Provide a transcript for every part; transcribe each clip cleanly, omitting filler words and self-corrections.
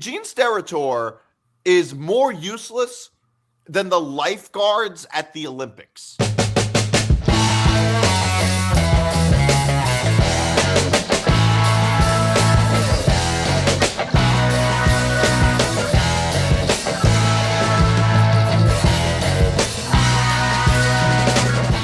Gene Steratore is more useless than the lifeguards at the Olympics.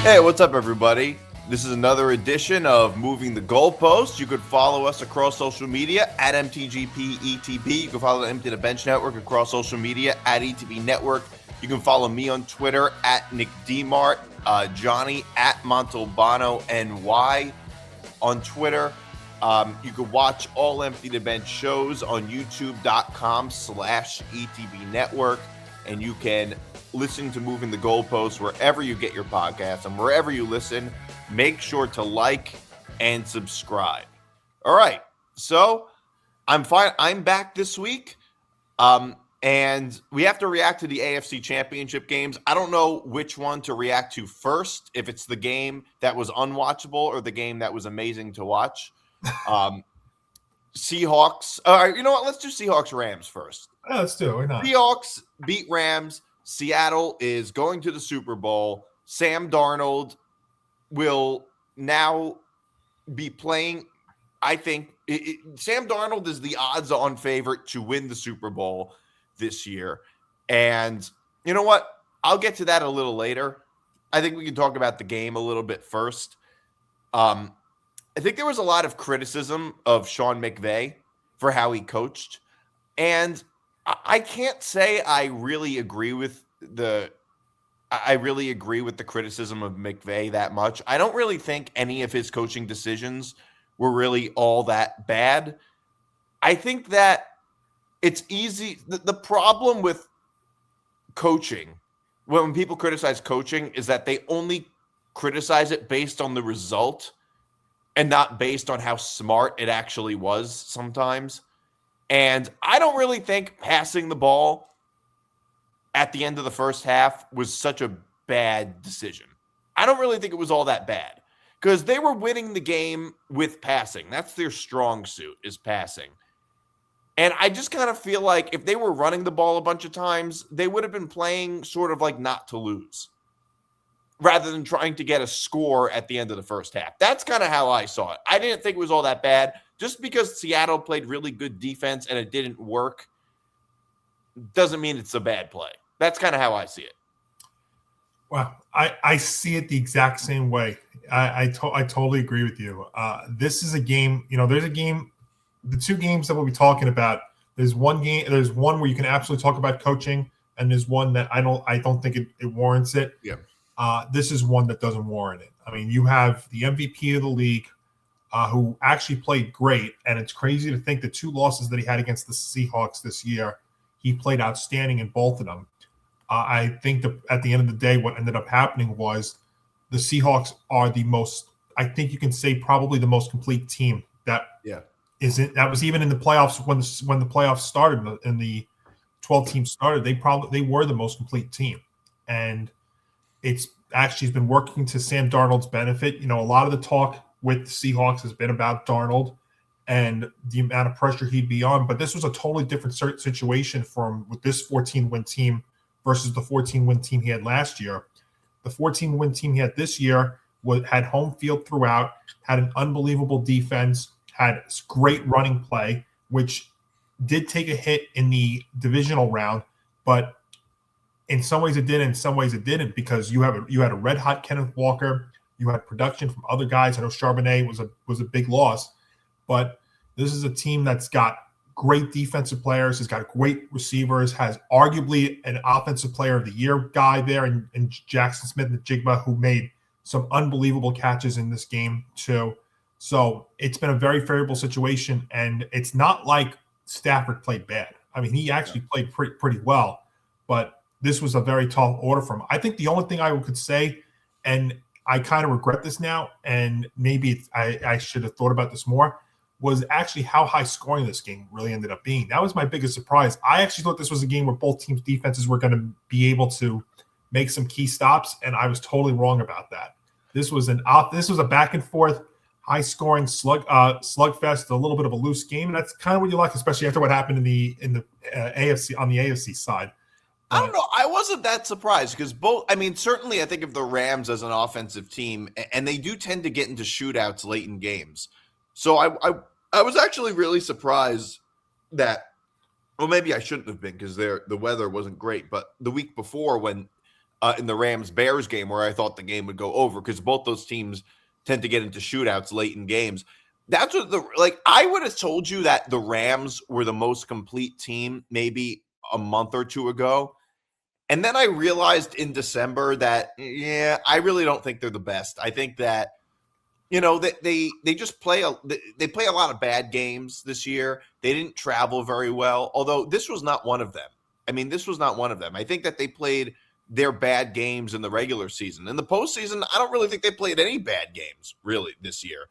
Hey, what's up, everybody? This is another edition of Moving the Goalpost. You could follow us across social media at MTGPETB. You can follow the Empty the Bench Network across social media at ETB Network. You can follow me on Twitter at Nick DiMart, Johnny at Montalbano NY on Twitter. You can watch all Empty the Bench shows on youtube.com/ETB Network, and you can listen to Moving the Goalpost wherever you get your podcasts, and wherever you listen, make sure to like and subscribe. All right, so I'm fine. I'm back this week, and we have to react to the AFC Championship games. I don't know which one to react to first, if it's the game that was unwatchable or the game that was amazing to watch. Seahawks. All right, you know what? Let's do Seahawks-Rams first. Oh, let's do it. Why not? Seahawks beat Rams. Seattle is going to the Super Bowl. Sam Darnold will now be playing. I think Sam Darnold is the odds-on favorite to win the Super Bowl this year. And you know what? I'll get to that a little later. I think we can talk about the game a little bit first. I think there was a lot of criticism of Sean McVay for how he coached. And I can't say I really agree with the criticism of McVay that much. I don't really think any of his coaching decisions were really all that bad. I think that it's easy. The problem with coaching, when people criticize coaching, is that they only criticize it based on the result and not based on how smart it actually was sometimes. And I don't really think passing the ball at the end of the first half was such a bad decision. I don't really think it was all that bad because they were winning the game with passing. That's their strong suit, is passing. And I just kind of feel like if they were running the ball a bunch of times, they would have been playing sort of like not to lose rather than trying to get a score at the end of the first half. That's kind of how I saw it. I didn't think it was all that bad. Just because Seattle played really good defense and it didn't work doesn't mean it's a bad play. That's kind of how I see it. Well, I see it the exact same way. I totally agree with you. This is a game, there's a game, the two games that we'll be talking about, there's one where you can absolutely talk about coaching, and there's one that I don't think it warrants it. Yeah. This is one that doesn't warrant it. I mean, you have the MVP of the league, who actually played great, and it's crazy to think the two losses that he had against the Seahawks this year, he played outstanding in both of them. I think that at the end of the day, what ended up happening was the Seahawks are the most, I think you can say probably the most complete team that was even in the playoffs when the playoffs started and the 12 teams started, they were the most complete team. And it's actually been working to Sam Darnold's benefit. A lot of the talk with the Seahawks has been about Darnold and the amount of pressure he'd be on. But this was a totally different situation with this 14-win team versus the 14-win team he had last year. The 14-win team he had this year had home field throughout, had an unbelievable defense, had great running play, which did take a hit in the divisional round, but in some ways it did, in some ways it didn't, because you had a red-hot Kenneth Walker. You had production from other guys. I know Charbonnet was a big loss, but this is a team that's got great defensive players, has got great receivers, has arguably an offensive player of the year guy there in Jackson Smith-Njigba, who made some unbelievable catches in this game too. So it's been a very favorable situation, and it's not like Stafford played bad. I mean, he actually played pretty well, but this was a very tall order for him. I think the only thing I could say, and I kind of regret this now, and maybe I should have thought about this more, was actually how high scoring this game really ended up being. That was my biggest surprise. I actually thought this was a game where both teams' defenses were going to be able to make some key stops, and I was totally wrong about that. This was a back and forth, high-scoring slugfest, a little bit of a loose game, and that's kind of what you like, especially after what happened in the AFC on the AFC side. I don't know. I wasn't that surprised because certainly I think of the Rams as an offensive team, and they do tend to get into shootouts late in games. So I was actually really surprised that, well, maybe I shouldn't have been because the weather wasn't great. But the week before, when in the Rams-Bears game, where I thought the game would go over, because both those teams tend to get into shootouts late in games. That's what I would have told you that the Rams were the most complete team maybe a month or two ago. And then I realized in December that, I really don't think they're the best. I think that, they just play a lot of bad games this year. They didn't travel very well, although this was not one of them. This was not one of them. I think that they played their bad games in the regular season. In the postseason, I don't really think they played any bad games, really, this year.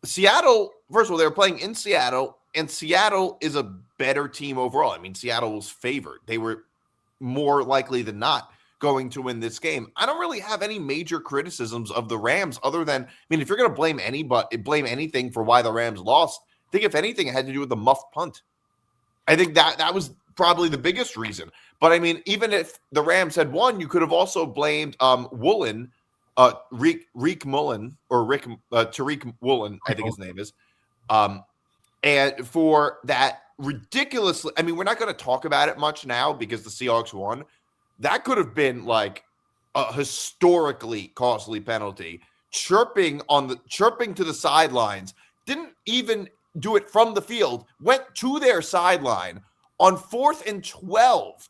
Seattle, first of all, they were playing in Seattle, and Seattle is a better team overall. Seattle was favored. They were more likely than not going to win this game. I don't really have any major criticisms of the Rams other than, if you're going to blame anything for why the Rams lost, I think if anything, it had to do with the muffed punt. I think that was probably the biggest reason. But even if the Rams had won, you could have also blamed Woolen, Tariq Woolen, I think his name is, and for that ridiculously, we're not going to talk about it much now because the Seahawks won. That could have been like a historically costly penalty. Chirping to the sidelines, didn't even do it from the field, went to their sideline on 4th and 12.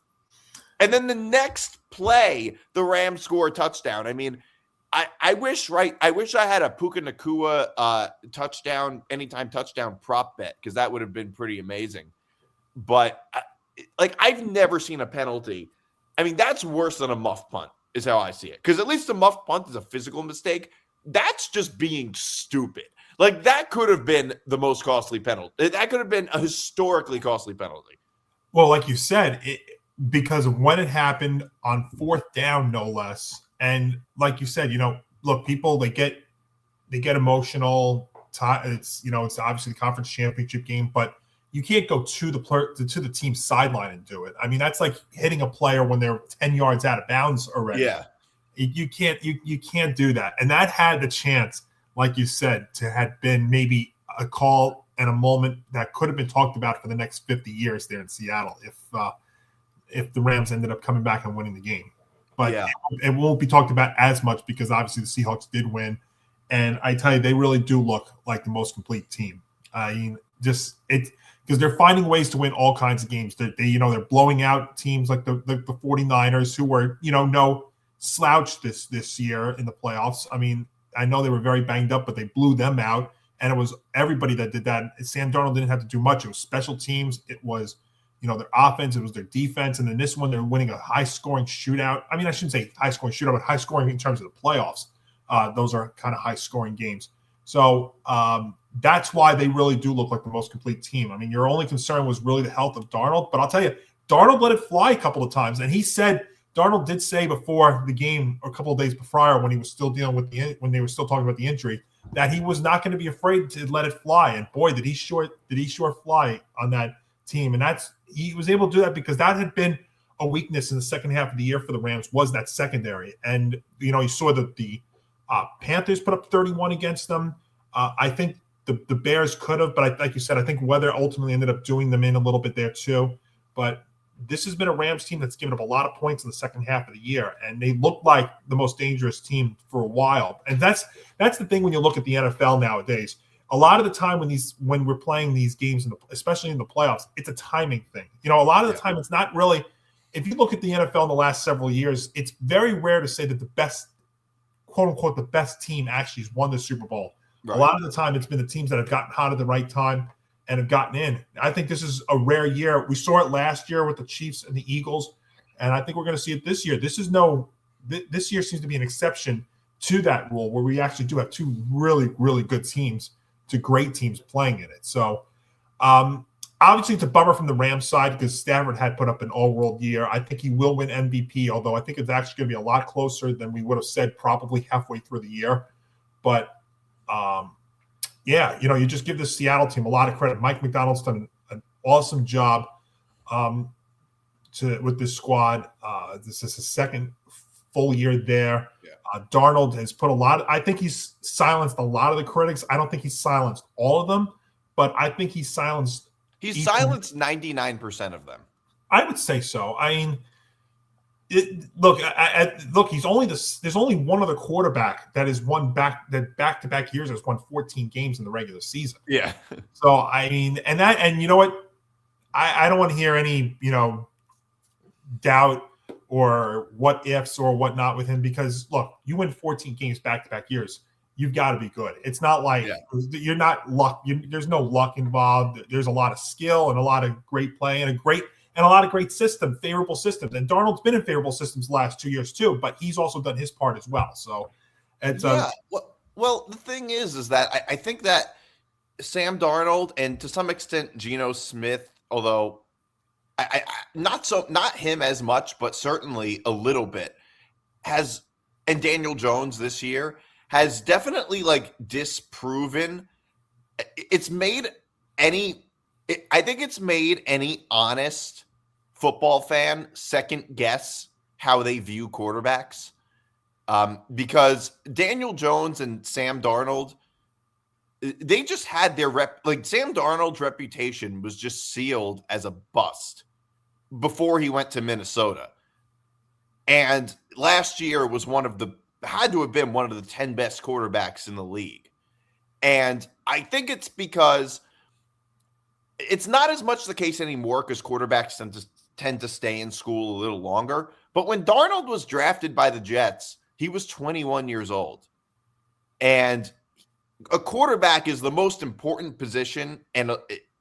And then the next play, the Rams score a touchdown. I wish I had a Puka Nacua anytime touchdown prop bet, because that would have been pretty amazing. But I've never seen a penalty. That's worse than a muff punt, is how I see it. Because at least a muff punt is a physical mistake. That's just being stupid. That could have been the most costly penalty. That could have been a historically costly penalty. Well, like you said, because of when it happened on 4th down, no less. And like you said, look, people, they get emotional. It's obviously the conference championship game, but you can't go to the team's sideline and do it. That's like hitting a player when they're 10 yards out of bounds already. Yeah, you can't do that. And that had the chance, like you said, to have been maybe a call and a moment that could have been talked about for the next 50 years there in Seattle if the Rams ended up coming back and winning the game. But it won't be talked about as much because obviously the Seahawks did win. And I tell you, they really do look like the most complete team. Because they're finding ways to win all kinds of games. They're blowing out teams like the 49ers, who were, no slouch this year in the playoffs. I know they were very banged up, but they blew them out. And it was everybody that did that. Sam Darnold didn't have to do much. It was special teams. It was their offense, it was their defense, and then this one, they're winning a high-scoring shootout. I shouldn't say high-scoring shootout, but high-scoring in terms of the playoffs. Those are kind of high-scoring games. So that's why they really do look like the most complete team. Your only concern was really the health of Darnold, but I'll tell you, Darnold let it fly a couple of times, and Darnold did say before the game, or a couple of days prior, when he was still dealing with when they were still talking about the injury, that he was not going to be afraid to let it fly. And boy, did he sure fly on that team. And he was able to do that because that had been a weakness in the second half of the year for the Rams, was that secondary. And you saw that the Panthers put up 31 against them. I think the Bears could have, but like you said, I think weather ultimately ended up doing them in a little bit there too. But this has been a Rams team that's given up a lot of points in the second half of the year, and they look like the most dangerous team for a while. And that's the thing when you look at the NFL nowadays. A lot of the time when we're playing these games, especially in the playoffs, it's a timing thing. A lot of the time it's not really. If you look at the NFL in the last several years, it's very rare to say that the best, quote unquote, the best team actually has won the Super Bowl. Right. A lot of the time, it's been the teams that have gotten hot at the right time and have gotten in. I think this is a rare year. We saw it last year with the Chiefs and the Eagles, and I think we're going to see it this year. This year seems to be an exception to that rule, where we actually do have two really, really good teams to great teams playing in it. So, obviously, it's a bummer from the Rams side because Stafford had put up an all-world year. I think he will win MVP, although I think it's actually going to be a lot closer than we would have said probably halfway through the year. But Yeah, you just give the Seattle team a lot of credit. Mike McDonald's done an awesome job with this squad. This is his second full year there. Yeah. Darnold has put I think he's silenced a lot of the critics. I don't think he's silenced all of them, but I think he's silenced. He's silenced 99% of them. I would say so. I mean, look, he's only there's only one other quarterback that has won back-to-back years has won 14 games in the regular season. Yeah. So I mean, and you know what? I don't want to hear any, doubt or what ifs or whatnot with him, because look, you win 14 games back-to-back years, you've got to be good. It's not like you're not luck. There's no luck involved. There's a lot of skill and a lot of great play and a lot of great favorable systems. And Darnold's been in favorable systems the last 2 years too, but he's also done his part as well. So it's well, the thing is that I think that Sam Darnold and to some extent Geno Smith, although I not him as much, but certainly a little bit, and Daniel Jones this year has definitely disproven. I think it's made any honest football fan second guess how they view quarterbacks, because Daniel Jones and Sam Darnold, they just had their Sam Darnold's reputation was just sealed as a bust before he went to Minnesota. And last year was had to have been one of the 10 best quarterbacks in the league. And I think it's because it's not as much the case anymore because quarterbacks tend to stay in school a little longer. But when Darnold was drafted by the Jets, he was 21 years old. And a quarterback is the most important position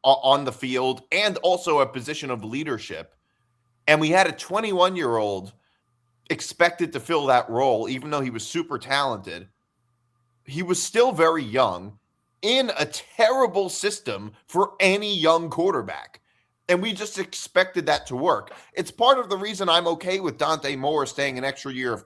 on the field and also a position of leadership. And we had a 21-year-old expected to fill that role, even though he was super talented. He was still very young in a terrible system for any young quarterback. And we just expected that to work. It's part of the reason I'm okay with Dante Moore staying an extra year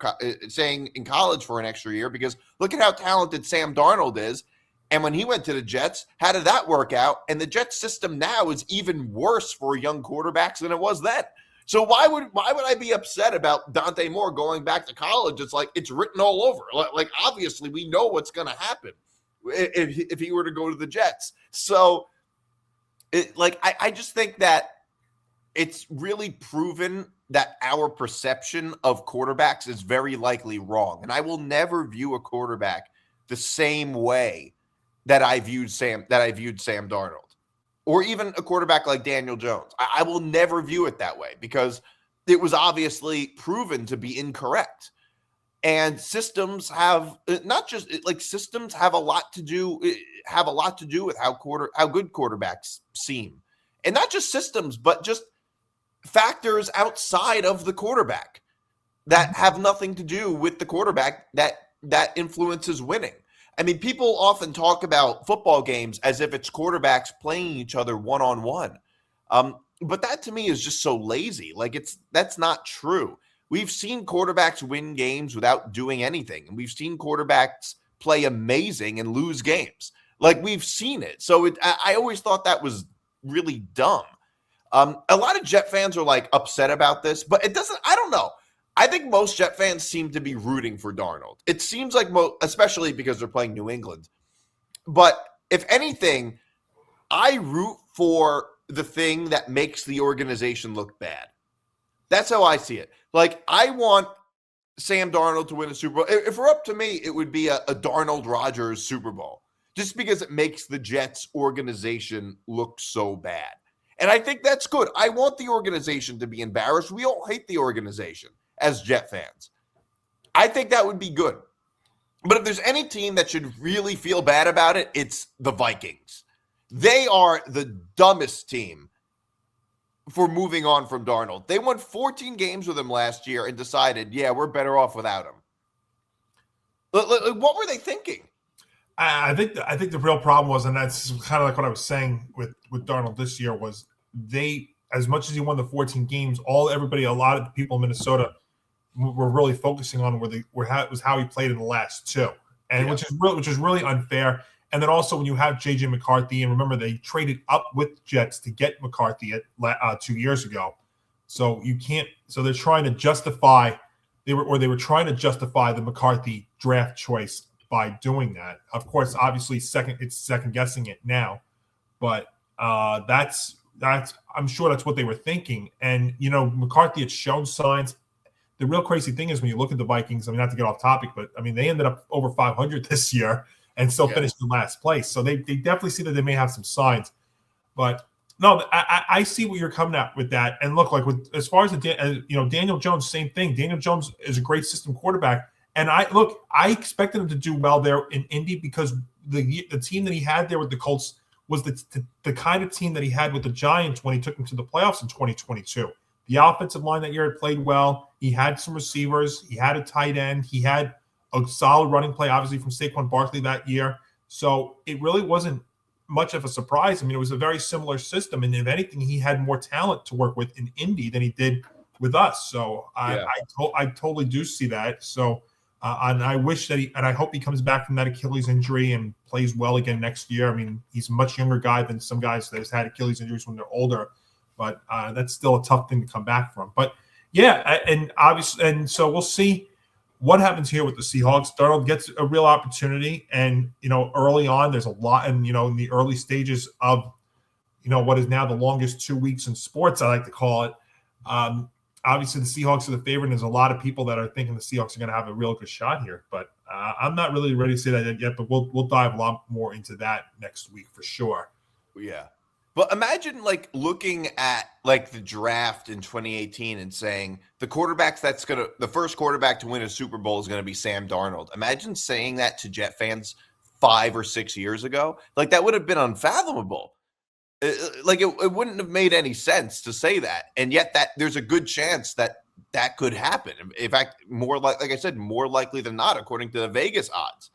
staying in college for an extra year, because look at how talented Sam Darnold is. And when he went to the Jets, how did that work out? And the Jets system now is even worse for young quarterbacks than it was then. So why would I be upset about Dante Moore going back to college? It's like it's written all over. Like obviously we know what's going to happen if he were to go to the Jets. So I just think that it's really proven that our perception of quarterbacks is very likely wrong. And I will never view a quarterback the same way that I viewed Sam Darnold, or even a quarterback like Daniel Jones. I will never view it that way because it was obviously proven to be incorrect. And systems have systems have a lot to do with how good quarterbacks seem. And not just systems, but just factors outside of the quarterback that have nothing to do with the quarterback that influences winning. I mean, people often talk about football games as if it's quarterbacks playing each other one-on-one. But that to me is just so lazy. That's not true. We've seen quarterbacks win games without doing anything. And we've seen quarterbacks play amazing and lose games. We've seen it. So I always thought that was really dumb. A lot of Jet fans are upset about this, but I don't know. I think most Jet fans seem to be rooting for Darnold. It seems like especially because they're playing New England. But if anything, I root for the thing that makes the organization look bad. That's how I see it. I want Sam Darnold to win a Super Bowl. If it were up to me, it would be a Darnold Rodgers Super Bowl, just because it makes the Jets organization look so bad. And I think that's good. I want the organization to be embarrassed. We all hate the organization as Jet fans. I think that would be good. But if there's any team that should really feel bad about it, it's the Vikings. They are the dumbest team for moving on from Darnold. They won 14 games with him last year and decided, yeah, we're better off without him. What were they thinking? I think the real problem was, and that's kind of like what I was saying with Darnold this year, was they, as much as he won the 14 games, a lot of the people in Minnesota were really focusing on was how he played in the last two. and which is really unfair. And then also when you have JJ McCarthy, and remember they traded up with Jets to get McCarthy 2 years ago, so you can't. So they're trying to justify they were trying to justify the McCarthy draft choice by doing that. Of course, obviously it's second guessing it now, but that's I'm sure that's what they were thinking. And McCarthy had shown signs. The real crazy thing is when you look at the Vikings. I mean, not to get off topic, but I mean they ended up over 500 this year and still finished in last place. So they definitely see that they may have some signs. But no, I see what you're coming at with that. And look, like as far as Daniel Jones, same thing. Daniel Jones is a great system quarterback. And I expected him to do well there in Indy because the team that he had there with the Colts was the kind of team that he had with the Giants when he took them to the playoffs in 2022. The offensive line that year had played well. He had some receivers. He had a tight end. He had a solid running play, obviously, from Saquon Barkley that year. So it really wasn't much of a surprise. I mean, it was a very similar system. And if anything, he had more talent to work with in Indy than he did with us. So I totally do see that. So and I wish that I hope he comes back from that Achilles injury and plays well again next year. I mean, he's a much younger guy than some guys that has had Achilles injuries when they're older, but that's still a tough thing to come back from. But yeah, and obviously, and so we'll see what happens here with the Seahawks. Darnold gets a real opportunity, and early on, there's a lot, and in the early stages of what is now the longest 2 weeks in sports, I like to call it. Obviously, the Seahawks are the favorite, and there's a lot of people that are thinking the Seahawks are going to have a real good shot here. But I'm not really ready to say that yet. But we'll dive a lot more into that next week for sure. Yeah. But imagine looking at the draft in 2018 and saying the first quarterback to win a Super Bowl is going to be Sam Darnold. Imagine saying that to Jet fans 5 or 6 years ago. That would have been unfathomable. It wouldn't have made any sense to say that. And yet there's a good chance that could happen. In fact, more like I said, more likely than not, according to the Vegas odds.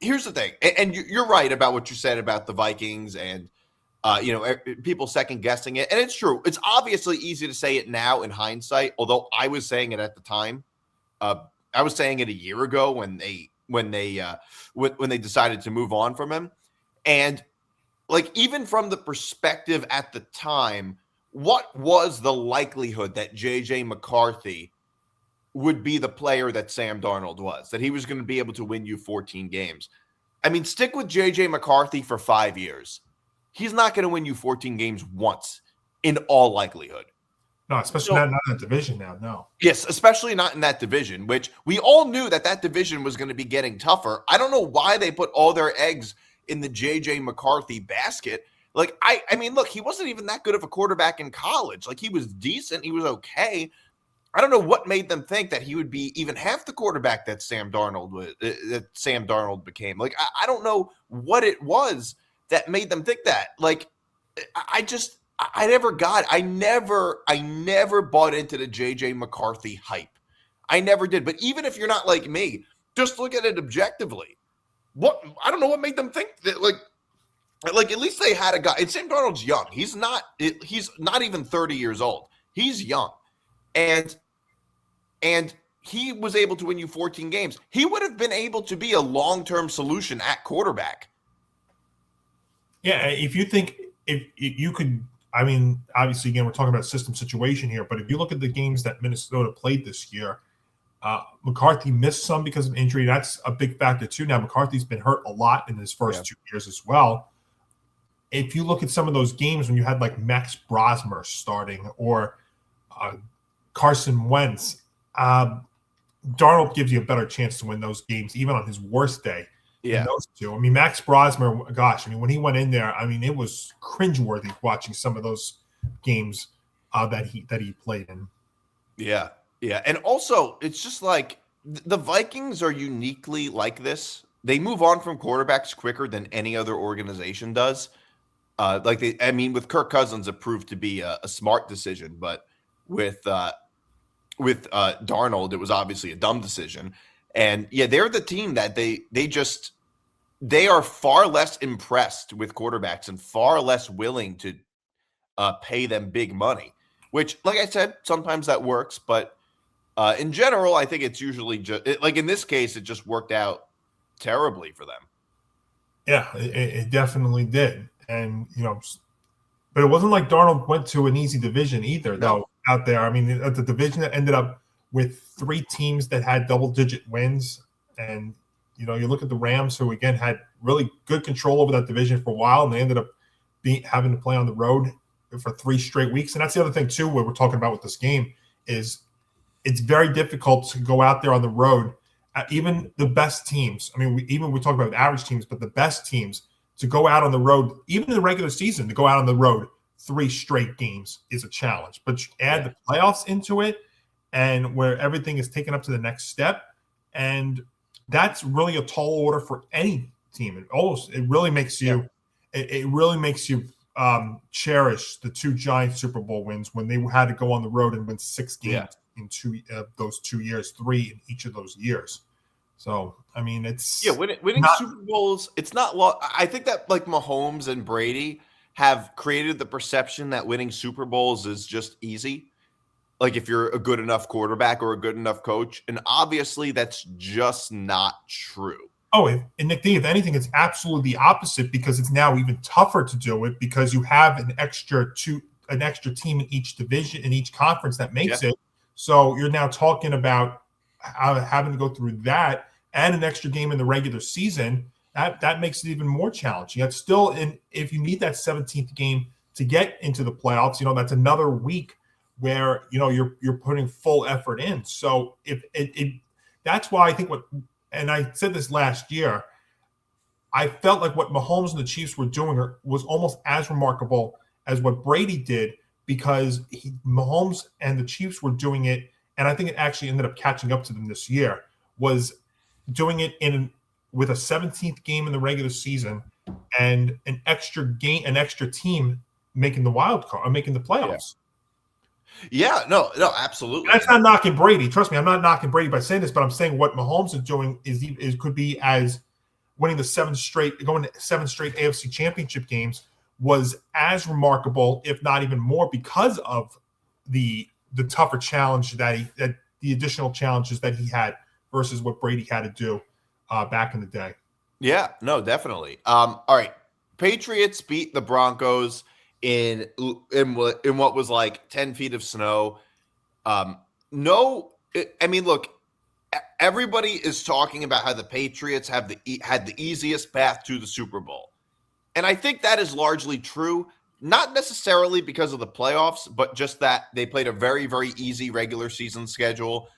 Here's the thing, and you're right about what you said about the Vikings and people second guessing it, and it's true. It's obviously easy to say it now in hindsight, although I was saying it at the time. I was saying it a year ago when they decided to move on from him, and even from the perspective at the time, what was the likelihood that JJ McCarthy would be the player that Sam Darnold was, that he was going to be able to win you 14 games. I mean, stick with JJ McCarthy for 5 years. He's not going to win you 14 games once in all likelihood. No, especially not in that division now, no. Yes, especially not in that division, which we all knew that division was going to be getting tougher. I don't know why they put all their eggs in the JJ McCarthy basket. I mean, look, he wasn't even that good of a quarterback in college. He was decent. He was okay. I don't know what made them think that he would be even half the quarterback that Sam Darnold became. I don't know what it was that made them think that. I never bought into the JJ McCarthy hype. I never did. But even if you're not like me, just look at it objectively. I don't know what made them think that at least they had a guy. And Sam Darnold's young. He's not even 30 years old. He's young. And he was able to win you 14 games. He would have been able to be a long-term solution at quarterback. Yeah, if you could, I mean, obviously, again, we're talking about a system situation here, but if you look at the games that Minnesota played this year, McCarthy missed some because of injury. That's a big factor, too. Now, McCarthy's been hurt a lot in his first 2 years as well. If you look at some of those games when you had Max Brosmer starting or Carson Wentz, Darnold gives you a better chance to win those games, even on his worst day. Yeah, those two. I mean, Max Brosmer, gosh, I mean, when he went in there, I mean, it was cringeworthy watching some of those games that he played in. Yeah, and also it's just the Vikings are uniquely like this. They move on from quarterbacks quicker than any other organization does. With Kirk Cousins, it proved to be a smart decision, but with Darnold, it was obviously a dumb decision. And yeah, they're the team that they are far less impressed with quarterbacks and far less willing to pay them big money, which, like I said, sometimes that works, but In general, I think it's usually just like in this case, it just worked out terribly for them. Yeah, it definitely did. And, but it wasn't like Darnold went to an easy division either, No. though, out there. I mean, the division that ended up with 3 teams that had double-digit wins. And, you look at the Rams, who, again, had really good control over that division for a while, and they ended up having to play on the road for 3 straight weeks. And that's the other thing, too, what we're talking about with this game is it's very difficult to go out there on the road. Even the best teams, I mean, we talk about average teams, but the best teams to go out on the road, even in the regular season, to go out on the road 3 straight games is a challenge. But you add the playoffs into it, and where everything is taken up to the next step, and that's really a tall order for any team. It really makes you, it really makes you cherish the 2 giant Super Bowl wins when they had to go on the road and win 6 games in those 2 years, 3 in each of those years. So, I mean, it's winning Super Bowls. It's not. I think that like Mahomes and Brady have created the perception that winning Super Bowls is just easy. Like if you're a good enough quarterback or a good enough coach, and obviously that's just not true. Oh, and Nick D, if anything, it's absolutely the opposite because it's now even tougher to do it because you have an extra team in each division, in each conference that makes it. So you're now talking about having to go through that and an extra game in the regular season. That makes it even more challenging. That's still if you need that 17th game to get into the playoffs, that's another week where you're putting full effort in. So if that's why I think and I said this last year, I felt like what Mahomes and the Chiefs were doing was almost as remarkable as what Brady did because Mahomes and the Chiefs were doing it, and I think it actually ended up catching up to them this year, was doing it with a 17th game in the regular season and an extra team making the wild card or making the playoffs. Yeah, no, absolutely. And that's not knocking Brady. Trust me, I'm not knocking Brady by saying this, but I'm saying what Mahomes is doing is could be as winning the 7 straight AFC Championship games was as remarkable, if not even more, because of the tougher challenge that the additional challenges that he had versus what Brady had to do back in the day. Yeah, no, definitely. All right, Patriots beat the Broncos in what was like 10 feet of snow. I mean, look, everybody is talking about how the Patriots had the easiest path to the Super Bowl. And I think that is largely true, not necessarily because of the playoffs, but just that they played a very, very easy regular season schedule.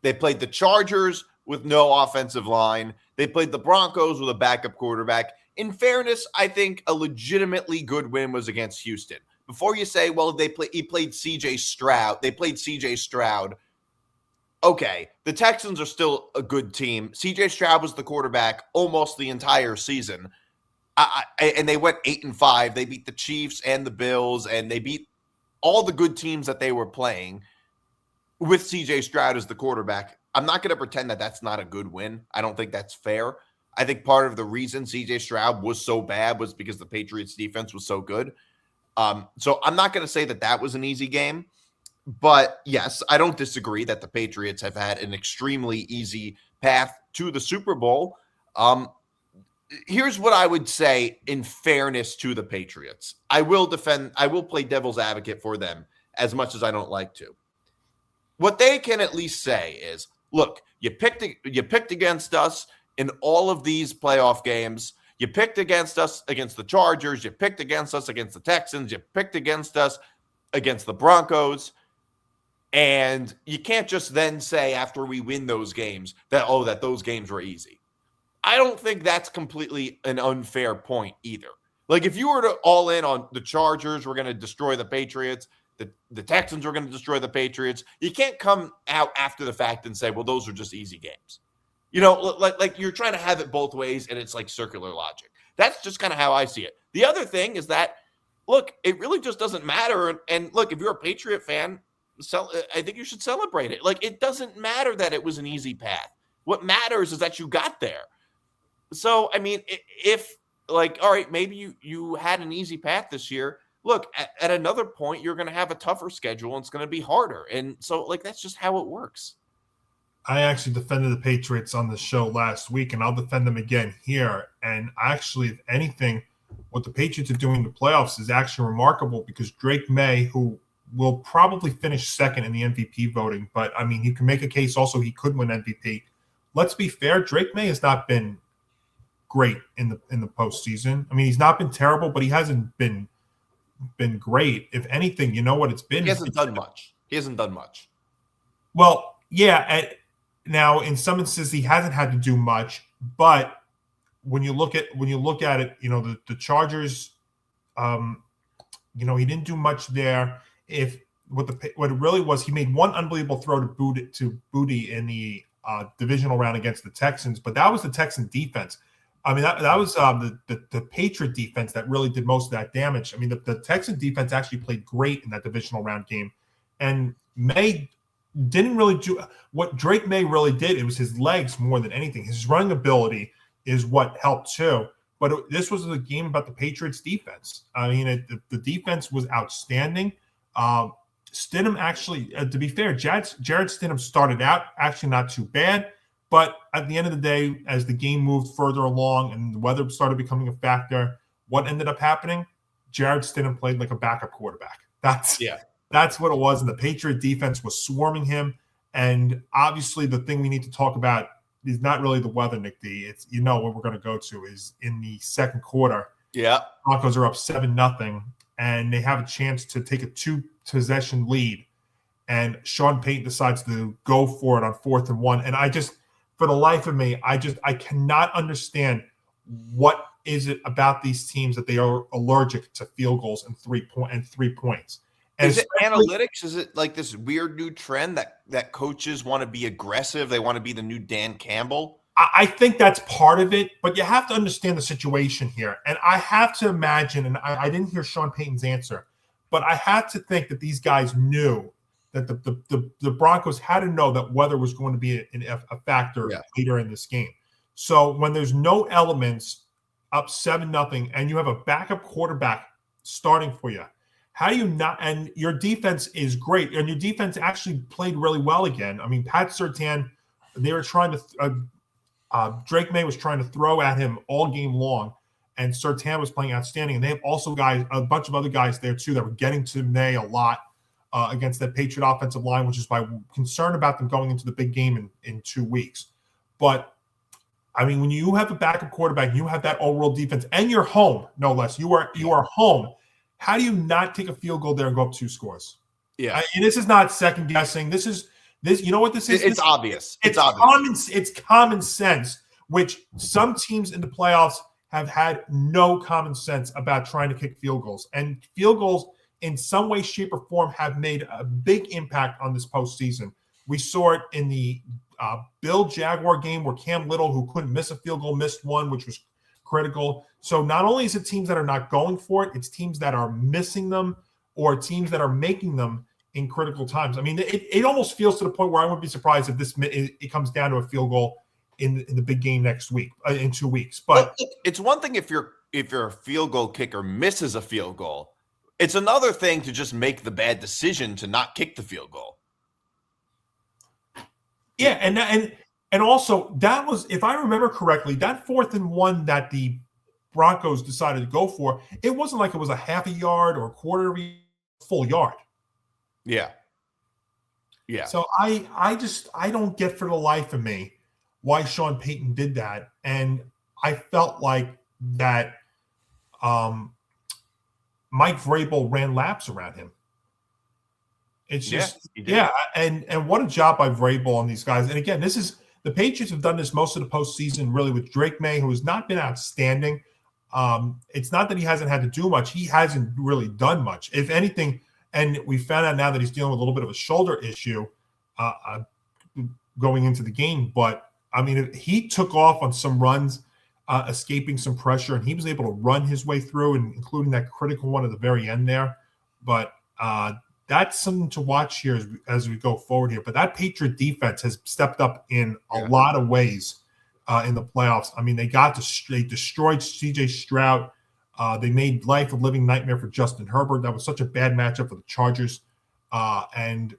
They played the Chargers with no offensive line. They played the Broncos with a backup quarterback. In fairness, I think a legitimately good win was against Houston. Before you say, well, he played CJ Stroud. They played CJ Stroud. Okay, the Texans are still a good team. CJ Stroud was the quarterback almost the entire season. And they went 8-5. They beat the Chiefs and the Bills, and they beat all the good teams that they were playing with CJ Stroud as the quarterback. I'm not going to pretend that that's not a good win. I don't think that's fair. I think part of the reason CJ Stroud was so bad was because the Patriots defense was so good. So I'm not going to say that was an easy game. But yes, I don't disagree that the Patriots have had an extremely easy path to the Super Bowl. Here's what I would say in fairness to the Patriots. I will play devil's advocate for them as much as I don't like to. What they can at least say is, look, you picked against us in all of these playoff games. You picked against us against the Chargers. You picked against us against the Texans. You picked against us against the Broncos. And you can't just then say after we win those games that those games were easy. I don't think that's completely an unfair point either. Like if you were to all in on the Chargers, we're going to destroy the Patriots. The Texans are going to destroy the Patriots. You can't come out after the fact and say, well, those are just easy games. Like you're trying to have it both ways, and it's like circular logic. That's just kind of how I see it. The other thing is that, look, it really just doesn't matter. And look, if you're a Patriot fan, I think you should celebrate it. Like it doesn't matter that it was an easy path. What matters is that you got there. So, I mean, if like, all right, maybe you had an easy path this year. look, at another point, you're going to have a tougher schedule and it's going to be harder. And so, like, that's just how it works. I actually defended the Patriots on the show last week, and I'll defend them again here. And actually, if anything, what the Patriots are doing in the playoffs is actually remarkable because Drake May, who will probably finish second in the MVP voting, but I mean, you can make a case also he could win MVP. Let's be fair, Drake May has not been great in the postseason. I mean, he's not been terrible, but he hasn't been great. If anything, you know what it's been? He hasn't done much. Well, yeah. Now, in some instances, he hasn't had to do much, but when you look at it, you know, the Chargers, you know, he didn't do much there. What it really was, he made one unbelievable throw to Booty in the divisional round against the Texans, but that was the Texan defense. I mean, that was the Patriot defense that really did most of that damage. I mean, the Texan defense actually played great in that divisional round game, and May didn't really do what Drake May really did. It was his legs more than anything. His running ability is what helped too. But this was a game about the Patriots defense. I mean, the defense was outstanding. Stidham actually, to be fair, Jared Stidham started out actually not too bad. But at the end of the day, as the game moved further along and the weather started becoming a factor, what ended up happening? Jared Stidham played like a backup quarterback. That's what it was. And the Patriot defense was swarming him. And obviously the thing we need to talk about is not really the weather, Nick D. It's, you know, what we're going to go to is in the second quarter. Yeah. Broncos are up 7-0, and they have a chance to take a 2-possession lead. And Sean Payton decides to go for it on 4th and 1. And I just, for the life of me, I cannot understand what is it about these teams that they are allergic to field goals and 3 points. And is it analytics? Is it like this weird new trend that coaches want to be aggressive? They want to be the new Dan Campbell? I think that's part of it, but you have to understand the situation here. And I have to imagine, and I didn't hear Sean Payton's answer, but I have to think that these guys knew that the Broncos had to know that weather was going to be a factor later in this game. So when there's no elements, up 7-0, and you have a backup quarterback starting for you, how do you not? And your defense is great, and your defense actually played really well again. I mean, Pat Surtain, they were trying to. Drake May was trying to throw at him all game long, and Surtain was playing outstanding. And they have also a bunch of other guys there too that were getting to May a lot against that Patriot offensive line, which is why I'm concerned about them going into the big game in 2 weeks. But I mean, when you have a backup quarterback, you have that all-world defense, and you're home, no less. You are home. How do you not take a field goal there and go up 2 scores? Yeah, and this is not second guessing. This. You know what this is? It's obvious. It's obvious. It's common sense, which some teams in the playoffs have had no common sense about trying to kick field goals. And field goals, in some way, shape, or form, have made a big impact on this postseason. We saw it in the Bill-Jaguar game where Cam Little, who couldn't miss a field goal, missed one, which was critical. So not only is it teams that are not going for it, it's teams that are missing them or teams that are making them in critical times. I mean, it almost feels to the point where I wouldn't be surprised if it comes down to a field goal in the big game next week, in 2 weeks. But it's one thing if you're a field goal kicker misses a field goal. It's another thing to just make the bad decision to not kick the field goal. Yeah, and also that was, if I remember correctly, that 4th and 1 that the Broncos decided to go for, it wasn't like it was a half a yard or a quarter of a full yard. Yeah. So I don't get for the life of me why Sean Payton did that, and I felt like that Mike Vrabel ran laps around him. It's just and what a job by Vrabel on these guys. And again, the Patriots have done this most of the postseason, really, with Drake May, who has not been outstanding. It's not that he hasn't had to do much; he hasn't really done much, if anything. And we found out now that he's dealing with a little bit of a shoulder issue going into the game. But, I mean, he took off on some runs, escaping some pressure, and he was able to run his way through, and including that critical one at the very end there. But that's something to watch here as we go forward here. But that Patriot defense has stepped up in a lot of ways in the playoffs. I mean, they destroyed C.J. Stroud. They made life a living nightmare for Justin Herbert. That was such a bad matchup for the Chargers. And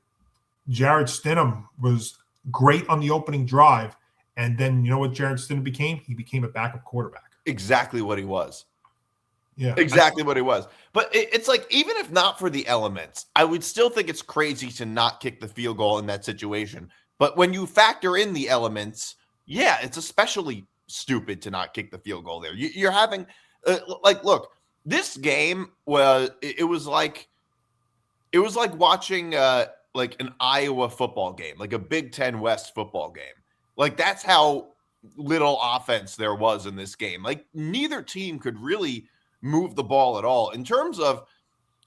Jared Stidham was great on the opening drive. And then you know what Jared Stidham became? He became a backup quarterback. Exactly what he was. Yeah. Exactly what he was. But it's like, even if not for the elements, I would still think it's crazy to not kick the field goal in that situation. But when you factor in the elements, yeah, it's especially stupid to not kick the field goal there. You're having, look, this game was, it was like watching like an Iowa football game, like a Big Ten West football game. Like, that's how little offense there was in this game. Like, neither team could really move the ball at all. In terms of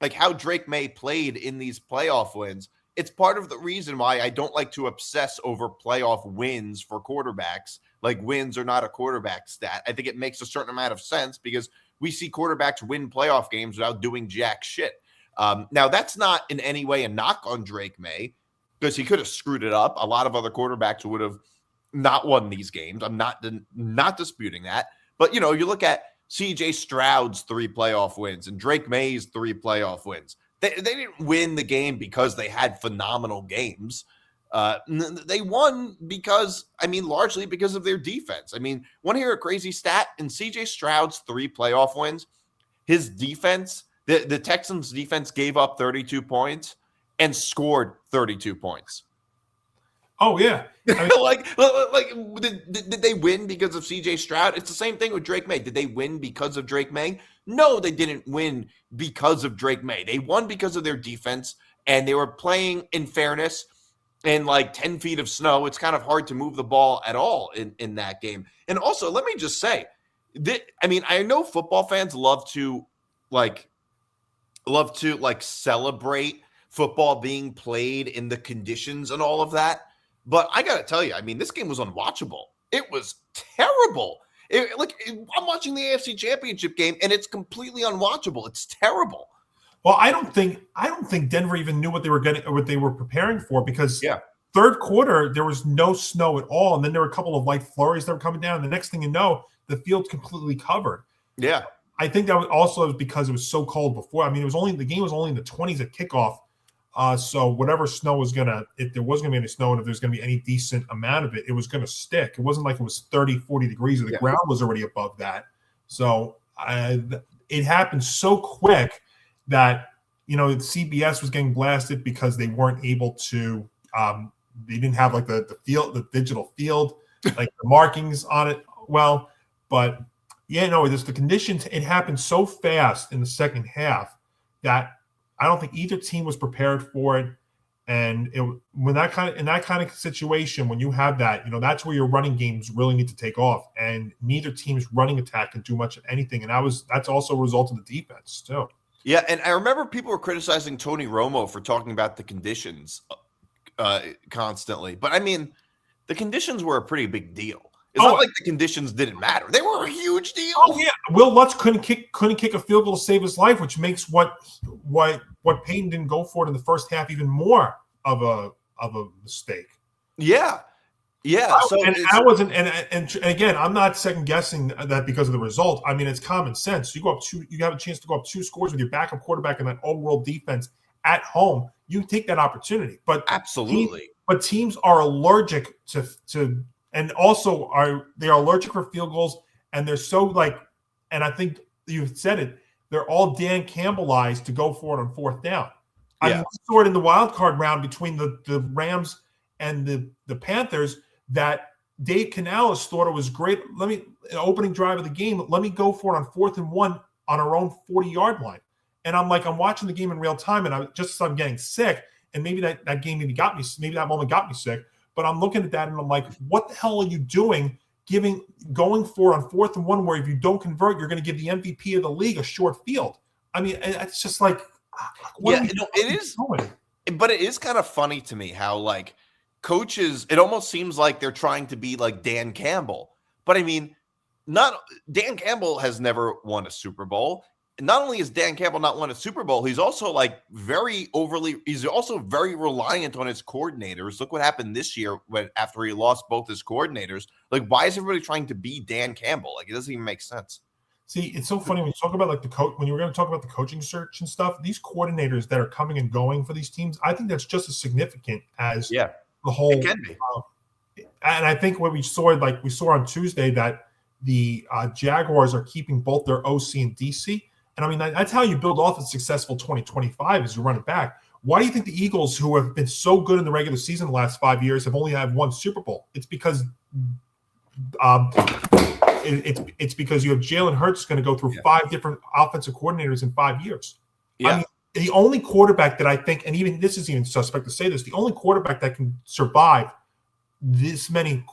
like how Drake May played in these playoff wins, it's part of the reason why I don't like to obsess over playoff wins for quarterbacks. Like, wins are not a quarterback stat. I think it makes a certain amount of sense because we see quarterbacks win playoff games without doing jack shit. Now, that's not in any way a knock on Drake May, because he could have screwed it up. A lot of other quarterbacks would have not won these games. I'm not disputing that. But, you know, you look at CJ Stroud's 3 playoff wins and Drake May's 3 playoff wins. They didn't win the game because they had phenomenal games. They won because, largely because of their defense. Want to hear a crazy stat? In CJ Stroud's 3 playoff wins, his defense, the Texans defense gave up 32 points and scored 32 points. Oh, yeah. Did they win because of CJ Stroud? It's the same thing with Drake May. Did they win because of Drake May? No, they didn't win because of Drake May. They won because of their defense, and they were playing in fairness in like 10 feet of snow. It's kind of hard to move the ball at all in that game. And also, let me just say, I know football fans love to celebrate football being played in the conditions and all of that. But I got to tell you, this game was unwatchable. It was terrible. I'm watching the AFC Championship game, and it's completely unwatchable. It's terrible. Well, I don't think Denver even knew what they were getting or what they were preparing for, because third quarter there was no snow at all, and then there were a couple of light flurries that were coming down. And the next thing you know, the field's completely covered. Yeah, I think that was also because it was so cold before. The game was only in the 20s at kickoff. So whatever snow was if there was going to be any snow, and if there's going to be any decent amount of it, it was going to stick. It wasn't like it was 30, 40 degrees, or the ground was already above that. So it happened so quick that, CBS was getting blasted because they weren't able to, they didn't have like the field, the digital field, like the markings on it. Well, but just the conditions, it happened so fast in the second half that I don't think either team was prepared for it. And in that kind of situation, when you have that, that's where your running games really need to take off. And neither team's running attack can do much of anything. And that's also a result of the defense too. Yeah, and I remember people were criticizing Tony Romo for talking about the conditions constantly. But the conditions were a pretty big deal. It's not like the conditions didn't matter. They were a huge deal. Oh yeah, Will Lutz couldn't kick a field goal to save his life, which makes what Payton didn't go for it in the first half even more of a mistake. Yeah. So I wasn't, and again, I'm not second guessing that because of the result. It's common sense. You have a chance to go up 2 scores with your backup quarterback and that all-world defense at home. You take that opportunity, but absolutely. Teams are allergic to. And also they are allergic for field goals, and they're so and I think you've said it, they're all Dan Campbellized to go for it on 4th down. We saw it in the wild card round between the Rams and the Panthers that Dave Canales thought it was great. Opening drive of the game, let me go for it on 4th and 1 on our own 40-yard line. And I'm watching the game in real time, and I'm getting sick, and maybe that game maybe that moment got me sick. But I'm looking at that and I'm like, what the hell are you doing going for on 4th and 1 where if you don't convert, you're going to give the MVP of the league a short field? It's just like, it is. But it is kind of funny to me how coaches, it almost seems like they're trying to be like Dan Campbell. But Dan Campbell has never won a Super Bowl. Not only has Dan Campbell not won a Super Bowl, he's also very reliant on his coordinators. Look what happened this year after he lost both his coordinators. Why is everybody trying to be Dan Campbell? It doesn't even make sense. See, it's so funny when you talk about like the coach. When you were going to talk about the coaching search and stuff, these coordinators that are coming and going for these teams, I think that's just as significant as Yeah, the whole. it can be. And I think what we saw on Tuesday, that the Jaguars are keeping both their OC and DC. And I mean, that's how you build off a successful 2025 is you run it back. Why do you think the Eagles, who have been so good in the regular season the last 5 years, have only had one Super Bowl? It's because it's because you have Jalen Hurts going to go through 5 different offensive coordinators in 5 years. Yeah. I mean, the only quarterback that I think, and even this is even suspect to say this, the only quarterback that can survive this many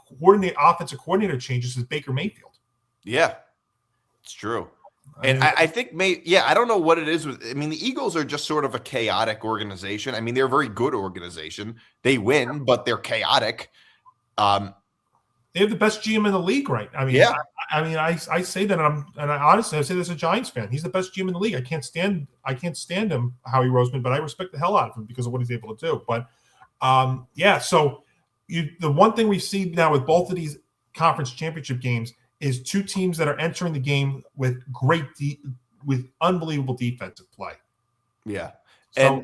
offensive coordinator changes is Baker Mayfield. Yeah, it's true. And I think I don't know what it is with. I mean, the Eagles are just sort of a chaotic organization. I mean, they're a very good organization. They win, but they're chaotic. They have the best GM in the league, right? I mean, I say that, and I honestly say this as a Giants fan. He's the best GM in the league. I can't stand him, Howie Roseman, but I respect the hell out of him because of what he's able to do. But so the one thing we see now with both of these conference championship games is 2 teams that are entering the game with with unbelievable defensive play. Yeah. So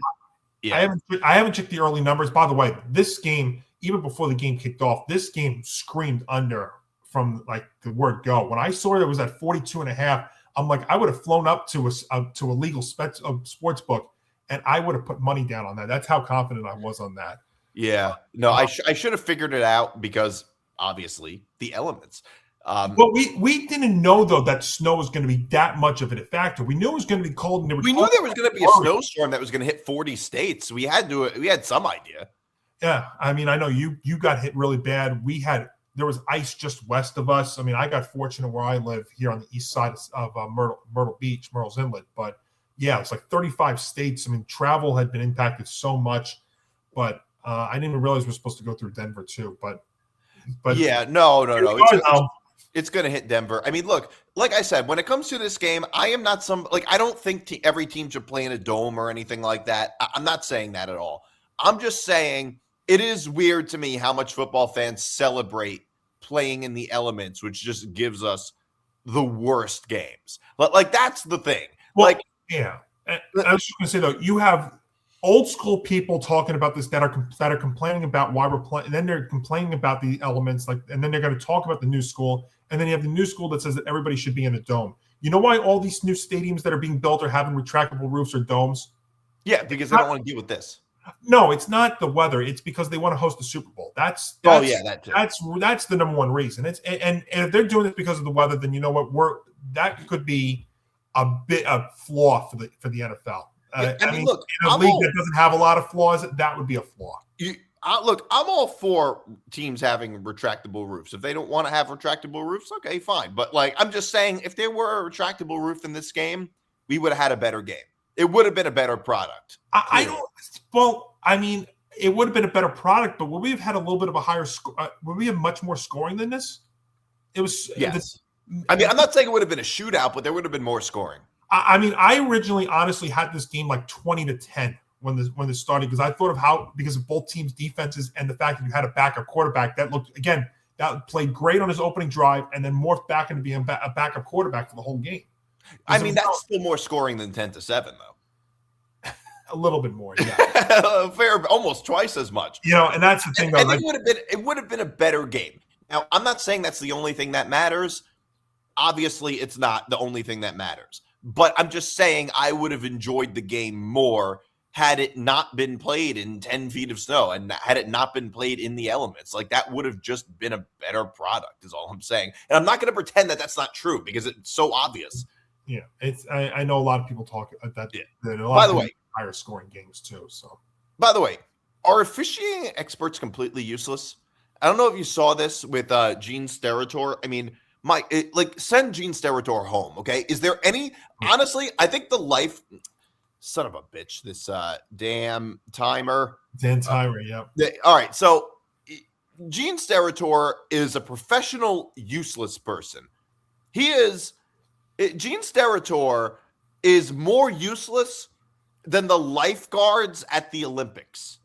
I haven't checked the early numbers. By the way, this game, even before the game kicked off, this game screamed under from like the word go. When I saw it was at 42.5, I'm like, I would have flown up to a legal sports book and I would have put money down on that. That's how confident I was on that. Yeah. No, I should have figured it out because obviously the elements. Well, we didn't know though that snow was going to be that much of a factor. We knew it was going to be cold, and we knew there was going to be a snowstorm that was going to hit 40 states. We had some idea. Yeah, I mean, I know you got hit really bad. There was ice just west of us. I mean, I got fortunate where I live here on the east side of Myrtle Beach, Myrtle's Inlet. But yeah, it's like 35 states. I mean, travel had been impacted so much, but I didn't even realize we're supposed to go through Denver too. But yeah, no. It's going to hit Denver. I mean, look, like I said, when it comes to this game, I am not I don't think every team should play in a dome or anything like that. I'm not saying that at all. I'm just saying it is weird to me how much football fans celebrate playing in the elements, which just gives us the worst games. Like that's the thing. Well, yeah. I was just going to say, though, you have old school people talking about this that are complaining about why we're playing, and then they're complaining about the elements, and then they're going to talk about the new school, and then you have the new school that says that everybody should be in a dome. You know why all these new stadiums that are being built are having retractable roofs or domes? Yeah, because they don't want to deal with this. No, it's not the weather. It's because they want to host the Super Bowl. That's that too. That's the number one reason. And if they're doing it because of the weather, then you know what? That could be a flaw for the NFL. I mean, look, in a league that doesn't have a lot of flaws, that would be a flaw. Look, I'm all for teams having retractable roofs. If they don't want to have retractable roofs, okay, fine. But I'm just saying, if there were a retractable roof in this game, we would have had a better game. It would have been a better product. I mean, it would have been a better product, but would we have had a little bit of a higher score? Would we have much more scoring than this? It was. Yes. I mean, I'm not saying it would have been a shootout, but there would have been more scoring. I mean, I originally honestly had this game like 20-10 when this started because I thought of because of both teams' defenses and the fact that you had a backup quarterback that played great on his opening drive and then morphed back into being a backup quarterback for the whole game. I mean, that's still more scoring than 10-7, though. A little bit more, yeah. Fair, almost twice as much. And that's the thing. Though, I think it would have been a better game. Now, I'm not saying that's the only thing that matters. Obviously, it's not the only thing that matters. But I'm just saying I would have enjoyed the game more had it not been played in 10 feet of snow and had it not been played in the elements. That would have just been a better product is all I'm saying. And I'm not going to pretend that that's not true because it's so obvious. Yeah, I know a lot of people talk that. Yeah. By the way, higher scoring games too. So, by the way, are officiating experts completely useless? I don't know if you saw this with Gene Steratore. I mean, send Gene Steratore home. Okay, is there any? Honestly, I think son of a bitch, this damn timer. Dan Timer, yeah. All right, so Gene Steratore is a professional useless person. Gene Steratore is more useless than the lifeguards at the Olympics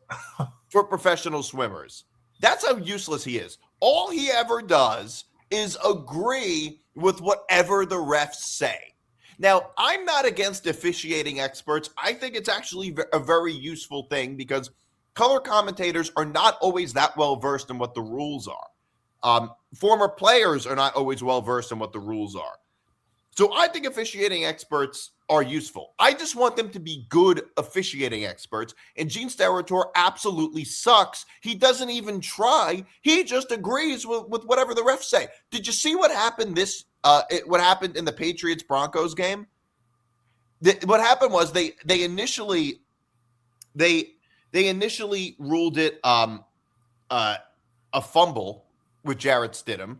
for professional swimmers. That's how useless he is. All he ever does is agree with whatever the refs say. Now, I'm not against officiating experts. I think it's actually a very useful thing because color commentators are not always that well versed in what the rules are. Former players are not always well versed in what the rules are. So I think officiating experts are useful. I just want them to be good officiating experts. And Gene Steratore absolutely sucks. He doesn't even try. He just agrees with whatever the refs say. Did you see what happened what happened in the Patriots Broncos game? What happened was they initially ruled it a fumble with Jarrett Stidham.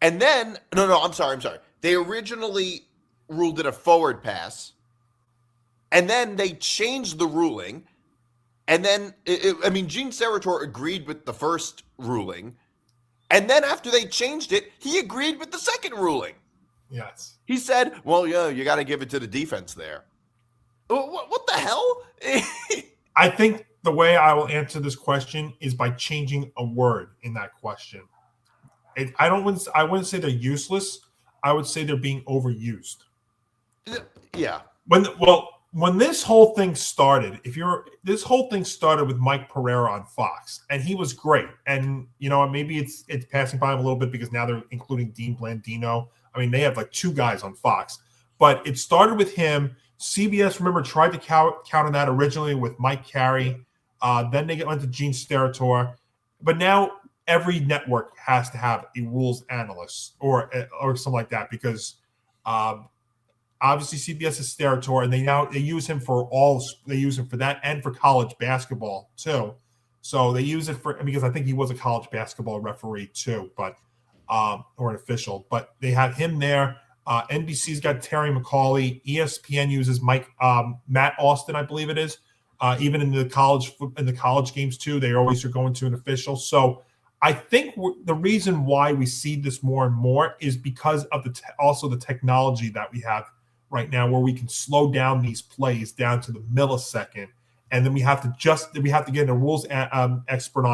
And then, I'm sorry. They originally ruled it a forward pass. And then they changed the ruling. And then, Gene Steratore agreed with the first ruling. And then after they changed it, he agreed with the second ruling. Yes. He said, well, yeah, you got to give it to the defense there. What the hell? I think the way I will answer this question is by changing a word in that question. I wouldn't say they're useless. I would say they're being overused. Yeah. When this whole thing started, this whole thing started with Mike Pereira on Fox, and he was great. And maybe it's passing by him a little bit because now they're including Dean Blandino. I mean, they have like two guys on Fox, but it started with him. CBS, remember, tried to counter that originally with Mike Carey. Then they went to Gene Steratore, but now every network has to have a rules analyst or something like that because obviously CBS is Steratore, and they use him for that and for college basketball too. So they use it because I think he was a college basketball referee too, but or an official. But they have him there. NBC's got Terry McCauley. ESPN uses Matt Austin, I believe it is. Even in the college games too, they always are going to an official. So I think the reason why we see this more and more is because of also the technology that we have right now, where we can slow down these plays down to the millisecond, and then we have to get a rules expert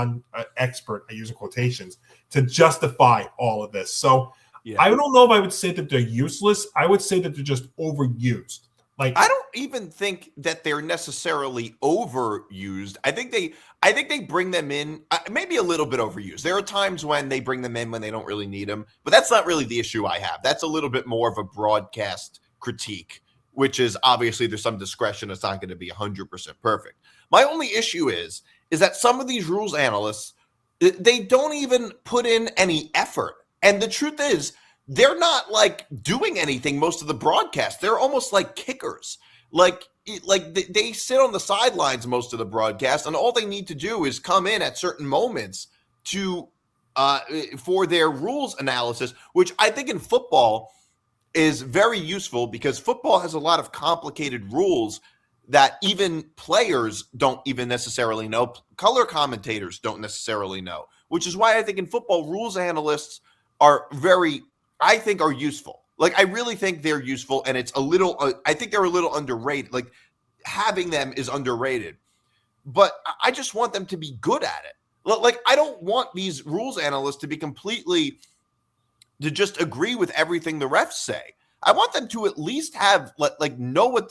I use in quotations to justify all of this. So yeah. I don't know if I would say that they're useless. I would say that they're just overused. Like, I don't even think that they're necessarily overused. I think they bring them in maybe a little bit overused. There are times when they bring them in when they don't really need them, but that's not really the issue I have. That's a little bit more of a broadcast critique, which is obviously there's some discretion. It's not going to be 100% perfect. My only issue is that some of these rules analysts, they don't even put in any effort. And the truth is, they're not like doing anything most of the broadcast. They're almost like kickers. Like they sit on the sidelines most of the broadcast, and all they need to do is come in at certain moments for their rules analysis, which I think in football is very useful because football has a lot of complicated rules that even players don't even necessarily know. Color commentators don't necessarily know, which is why I think in football, rules analysts are useful. Like, I really think they're useful, and it's I think they're a little underrated. Like, having them is underrated, but I just want them to be good at it. Like, I don't want these rules analysts to just agree with everything the refs say. I want them to at least know what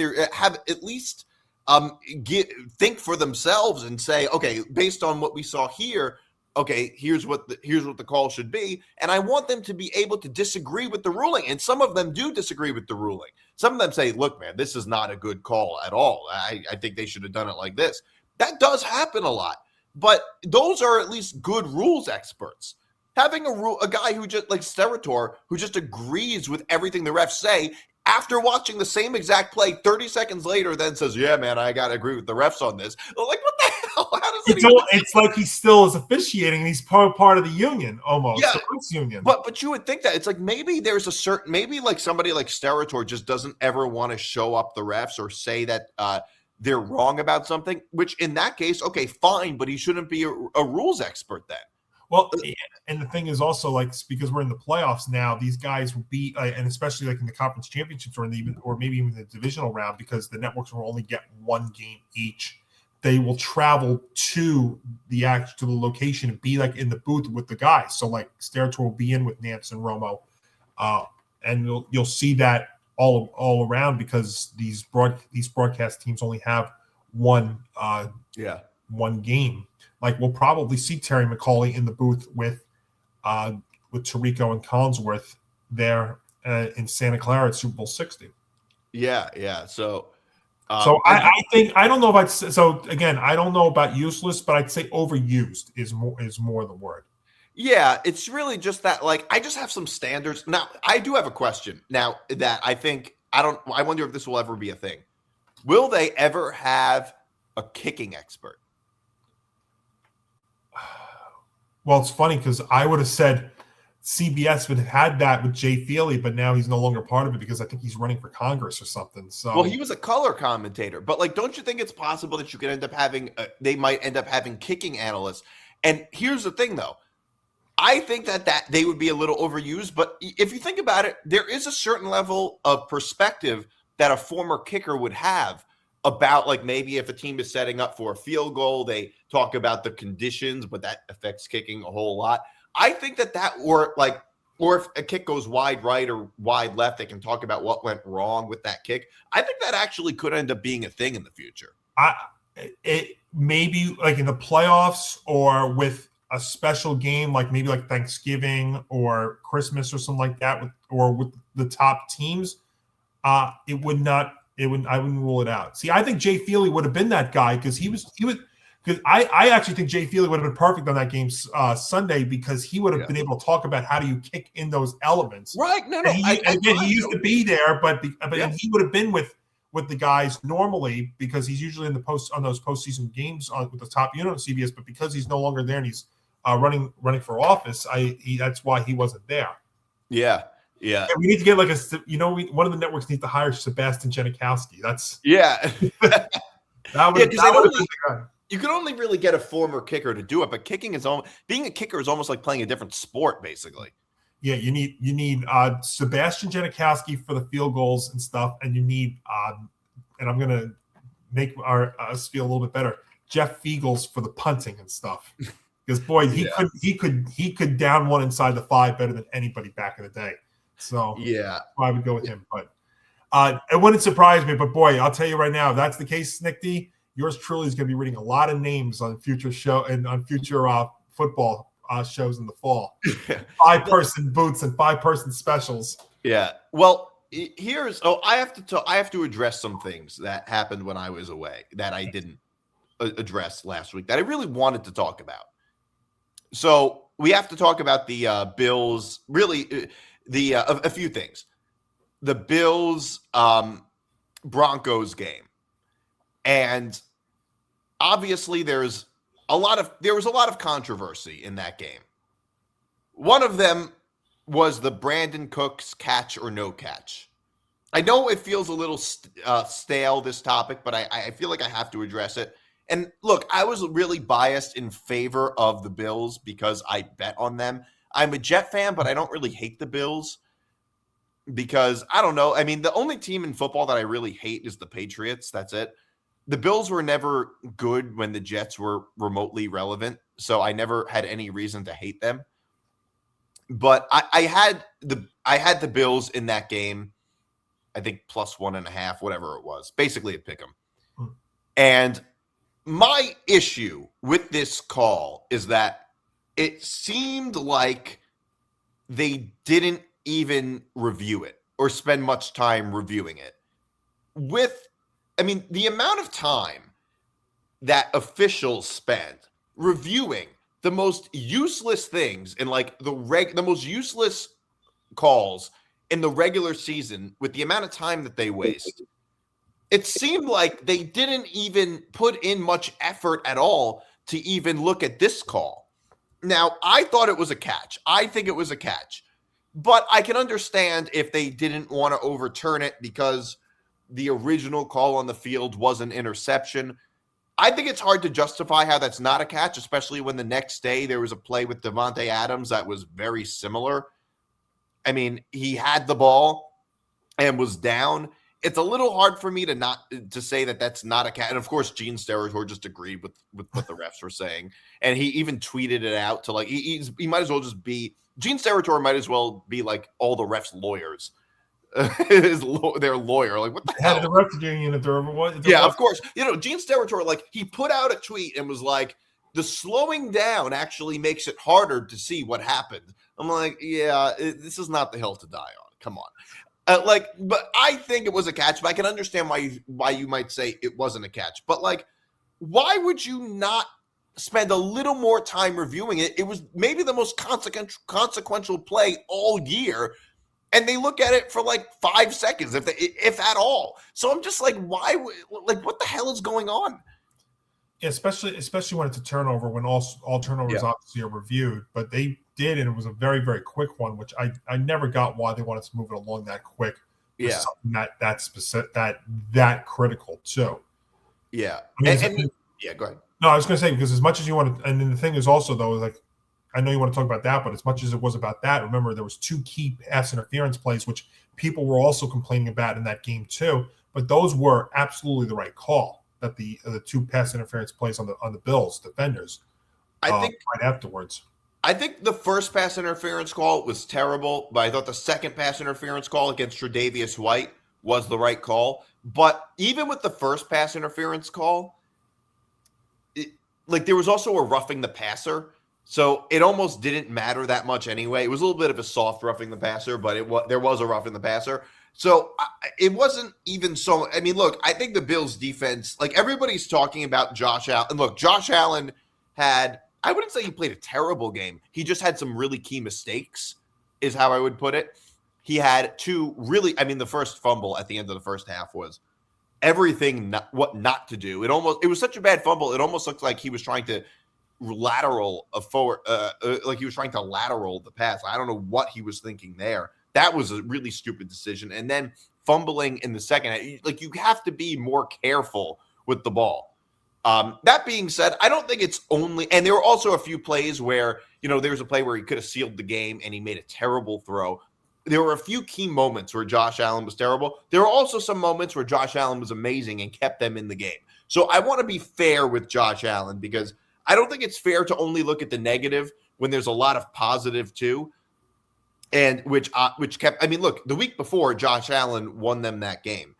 think for themselves and say, okay, based on what we saw here, okay, here's what the call should be. And I want them to be able to disagree with the ruling. And some of them do disagree with the ruling. Some of them say, look, man, this is not a good call at all. I think they should have done it like this. That does happen a lot. But those are at least good rules experts. Having a guy who just like Steratore, who just agrees with everything the refs say, after watching the same exact play 30 seconds later, then says, yeah, man, I got to agree with the refs on this. Like, what the hell? How does it's like he still is officiating. He's part of the union almost. Yeah, the union. But you would think that it's like maybe there's maybe like somebody like Steratore just doesn't ever want to show up the refs or say that they're wrong about something, which in that case, okay, fine, but he shouldn't be a rules expert then. Well, and the thing is also, like, because we're in the playoffs now, these guys will be, and especially like in the conference championships or maybe even the divisional round, because the networks will only get one game each. they will travel to the location and be like in the booth with the guys. So like Steratore will be in with Nance and Romo, and you'll see that all around because these broadcast teams only have one game. Like we'll probably see Terry McAuley in the booth with Tirico and Collinsworth there in Santa Clara at Super Bowl 60. Yeah. So I think I don't know about I don't know about useless, but I'd say overused is more the word. Yeah, it's really just that, like, I just have some standards. Now, I do have a question now that I wonder if this will ever be a thing. Will they ever have a kicking expert? Well, it's funny because I would have said CBS would have had that with Jay Feely, but now he's no longer part of it because I think he's running for Congress or something. So, well, he was a color commentator, but like, don't you think it's possible that you could end up having? They might end up having kicking analysts. And here's the thing, though. I think that they would be a little overused, but if you think about it, there is a certain level of perspective that a former kicker would have about, like, maybe if a team is setting up for a field goal, they talk about the conditions, but that affects kicking a whole lot. I think or if a kick goes wide right or wide left, they can talk about what went wrong with that kick. I think that actually could end up being a thing in the future. It maybe like in the playoffs or with a special game, like maybe like Thanksgiving or Christmas or something like that, with the top teams, I wouldn't rule it out. See, I think Jay Feely would have been that guy because because I actually think Jay Feely would have been perfect on that game Sunday because he would have been able to talk about how do you kick in those elements. Right? No. He used to be there, but he would have been with the guys normally because he's usually in on those postseason games with the top unit on CBS. But because he's no longer there and he's running for office, that's why he wasn't there. Yeah. And we need to get one of the networks needs to hire Sebastian Janikowski. That's you can only really get a former kicker to do it, but being a kicker is almost like playing a different sport, basically. Yeah, you need Sebastian Janikowski for the field goals and stuff, and you need and I'm gonna make us feel a little bit better, Jeff Fiegels for the punting and stuff. Because boy, he could down one inside the 5 better than anybody back in the day. So I would go with him. But it wouldn't surprise me. But boy, I'll tell you right now, if that's the case, Nick D, yours truly is going to be reading a lot of names on future football shows in the fall. 5-person booths and 5-person specials. Yeah. Well, I have to address some things that happened when I was away that I didn't address last week that I really wanted to talk about. So we have to talk about the Bills, really a few things. The Bills Broncos game. And obviously there was a lot of controversy in that game. One of them was the Brandon Cooks catch or no catch. I know it feels a little stale, this topic, but I feel like I have to address it. And look, I was really biased in favor of the Bills because I bet on them. I'm a Jet fan, but I don't really hate the Bills because I don't know. I mean, the only team in football that I really hate is the Patriots. That's it. The Bills were never good when the Jets were remotely relevant, so I never had any reason to hate them. But I had the Bills in that game, I think +1.5, whatever it was, basically a pick 'em. And my issue with this call is that it seemed like they didn't even review it or spend much time reviewing it. The amount of time that officials spend reviewing the most useless things in like the most useless calls in the regular season with the amount of time that they waste. It seemed like they didn't even put in much effort at all to even look at this call. Now, I thought it was a catch. I think it was a catch. But I can understand if they didn't want to overturn it because the original call on the field was an interception. I think it's hard to justify how that's not a catch, especially when the next day there was a play with Devontae Adams that was very similar. I mean, he had the ball and was down. it's a little hard for me to say that that's not a catch. And of course, Gene Steratore just agreed with what the refs were saying, and he even tweeted it out to like he might as well just be Gene Steratore might as well be like all the refs' lawyers. Their lawyer, like what the hell? Head of the refs union if there ever was. Yeah, of course. Gene Steratore, like he put out a tweet and was like, the slowing down actually makes it harder to see what happened. I'm like, yeah, this is not the hill to die on. Come on. But I think it was a catch, but I can understand why you might say it wasn't a catch. But like, why would you not spend a little more time reviewing it? It was maybe the most consequential play all year. And they look at it for like 5 seconds, if at all. So I'm just like, why? Like, what the hell is going on? Yeah, especially when it's a turnover, when all turnovers obviously are reviewed. But they did, and it was a very, very quick one, which I never got why they wanted to move it along that quick. Yeah, something that specific, that critical too. Yeah, I mean, yeah. Go ahead. No, I was going to say because as much as you want to, and then the thing is also though, like. I know you want to talk about that, but as much as it was about that, remember there was 2 key pass interference plays, which people were also complaining about in that game too. But those were absolutely the right call. That the 2 pass interference plays on the Bills defenders. I think right afterwards. I think the first pass interference call was terrible, but I thought the second pass interference call against Tre'Davious White was the right call. But even with the first pass interference call, there was also a roughing the passer. So it almost didn't matter that much anyway. It was a little bit of a soft roughing the passer, but there was a roughing the passer. So it wasn't even so. I mean, look, I think the Bills' defense, like everybody's talking about Josh Allen. And look, Josh Allen I wouldn't say he played a terrible game. He just had some really key mistakes, is how I would put it. He had 2 really. I mean, the first fumble at the end of the first half was everything what not to do. It was such a bad fumble. It almost looked like he was trying to lateral forward, like he was trying to lateral the pass. I don't know what he was thinking there. That was a really stupid decision. And then fumbling in the second, like you have to be more careful with the ball. That being said, I don't think it's only, and there were also a few plays where, there was a play where he could have sealed the game and he made a terrible throw. There were a few key moments where Josh Allen was terrible. There were also some moments where Josh Allen was amazing and kept them in the game. So I want to be fair with Josh Allen because I don't think it's fair to only look at the negative when there's a lot of positive too. And which kept, I mean, look, the week before Josh Allen won them that game.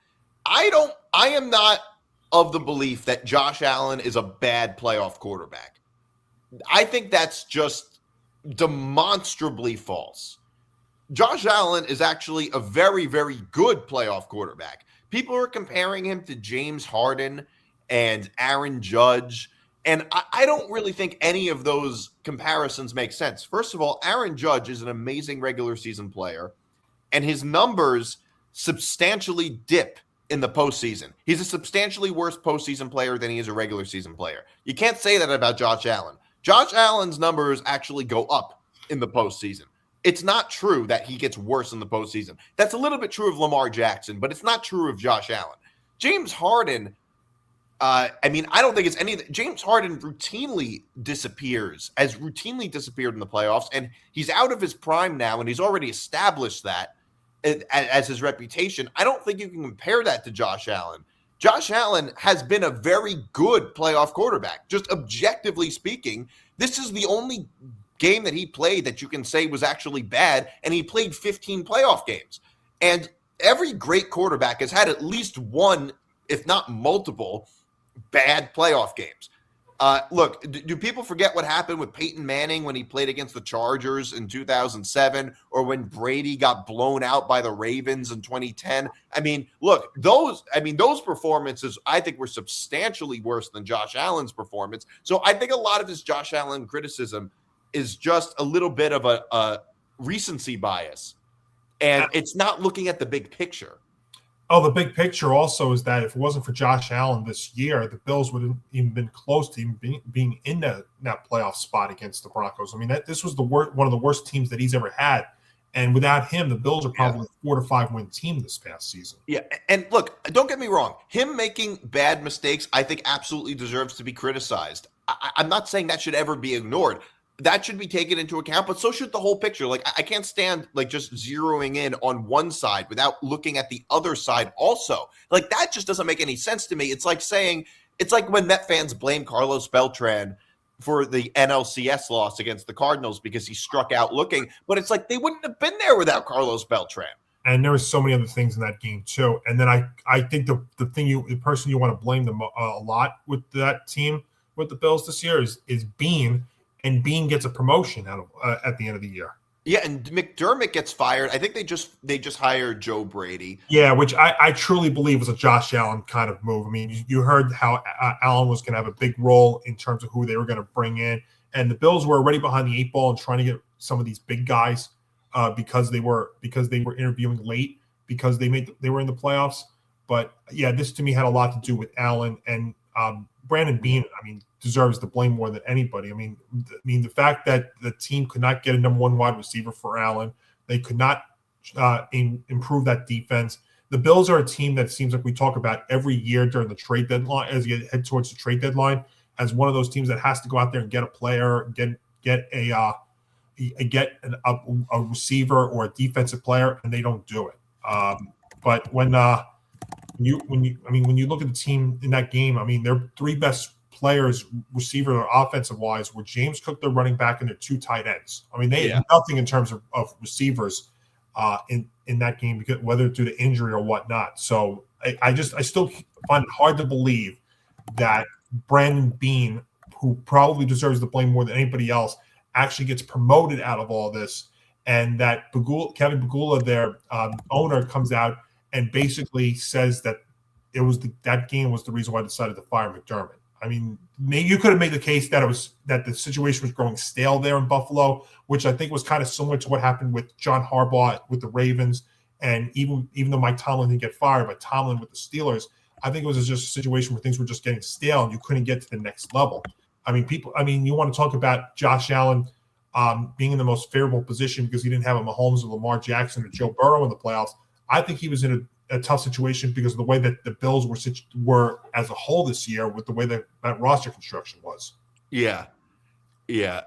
I am not of the belief that Josh Allen is a bad playoff quarterback. I think that's just demonstrably false. Josh Allen is actually a very, very good playoff quarterback. People are comparing him to James Harden and Aaron Judge. And I don't really think any of those comparisons make sense. First of all, Aaron Judge is an amazing regular season player, and his numbers substantially dip in the postseason. He's a substantially worse postseason player than he is a regular season player. You can't say that about Josh Allen. Josh Allen's numbers actually go up in the postseason. It's not true that he gets worse in the postseason. That's a little bit true of Lamar Jackson, but it's not true of Josh Allen. James Harden, I don't think it's any. James Harden routinely disappeared in the playoffs, and he's out of his prime now, and he's already established that as his reputation. I don't think you can compare that to Josh Allen. Josh Allen has been a very good playoff quarterback. Just objectively speaking, this is the only game that he played that you can say was actually bad, and he played 15 playoff games. And every great quarterback has had at least one, if not multiple, bad playoff games. Look, do people forget what happened with Peyton Manning when he played against the Chargers in 2007, or when Brady got blown out by the Ravens in 2010? I mean, look, those performances I think were substantially worse than Josh Allen's performance. So I think a lot of this Josh Allen criticism is just a little bit of a recency bias, and it's not looking at the big picture. Oh, the big picture also is that if it wasn't for Josh Allen this year, the Bills would have even been close to even being in that playoff spot against the Broncos. I mean, this was one of the worst teams that he's ever had. And without him, the Bills are probably a 4 to 5 win team this past season. Yeah, and look, don't get me wrong. Him making bad mistakes, I think absolutely deserves to be criticized. I'm not saying that should ever be ignored. that should be taken into account, but so should the whole picture. Like, I can't stand like just zeroing in on one side without looking at the other side also. Like, that just doesn't make any sense to me. It's like saying, it's like when Met fans blame Carlos Beltran for the NLCS loss against the Cardinals because he struck out looking, but it's like they wouldn't have been there without Carlos Beltran. And there were so many other things in that game too. And then I think the person you want to blame them a lot with that team with the Bills this year is Bean, and Bean gets a promotion out of at the end of the year. Yeah, and McDermott gets fired. I think they just hired Joe Brady. Yeah, which I truly believe was a Josh Allen kind of move. I mean, you heard how Allen was going to have a big role in terms of who they were going to bring in, and the Bills were already behind the 8 ball and trying to get some of these big guys because they were interviewing late because they were in the playoffs. But yeah, this to me had a lot to do with Allen and Brandon Beane. I mean, deserves the blame more than anybody. I mean, the fact that the team could not get a number 1 wide receiver for Allen, they could not improve that defense. The Bills are a team that seems like we talk about every year during the trade deadline, as you head towards the trade deadline, as one of those teams that has to go out there and get a player, get a receiver or a defensive player, and they don't do it. But when you look at the team in that game, I mean, their 3 best players, receiver or offensive wise, were James Cook, their running back, and their 2 tight ends. I mean, they had nothing in terms of receivers in that game, because whether due to injury or whatnot. So I still find it hard to believe that Brandon Beane, who probably deserves the blame more than anybody else, actually gets promoted out of all this, and that Kevin Pegula, their owner, comes out and basically says that that game was the reason why I decided to fire McDermott. I mean, maybe you could have made the case that the situation was growing stale there in Buffalo, which I think was kind of similar to what happened with John Harbaugh with the Ravens, and even though Mike Tomlin didn't get fired, but Tomlin with the Steelers, I think it was just a situation where things were just getting stale and you couldn't get to the next level. I mean, you want to talk about Josh Allen being in the most favorable position because he didn't have a Mahomes or Lamar Jackson or Joe Burrow in the playoffs. I think he was in a tough situation because of the way that the Bills were as a whole this year, with the way that roster construction was. Yeah. And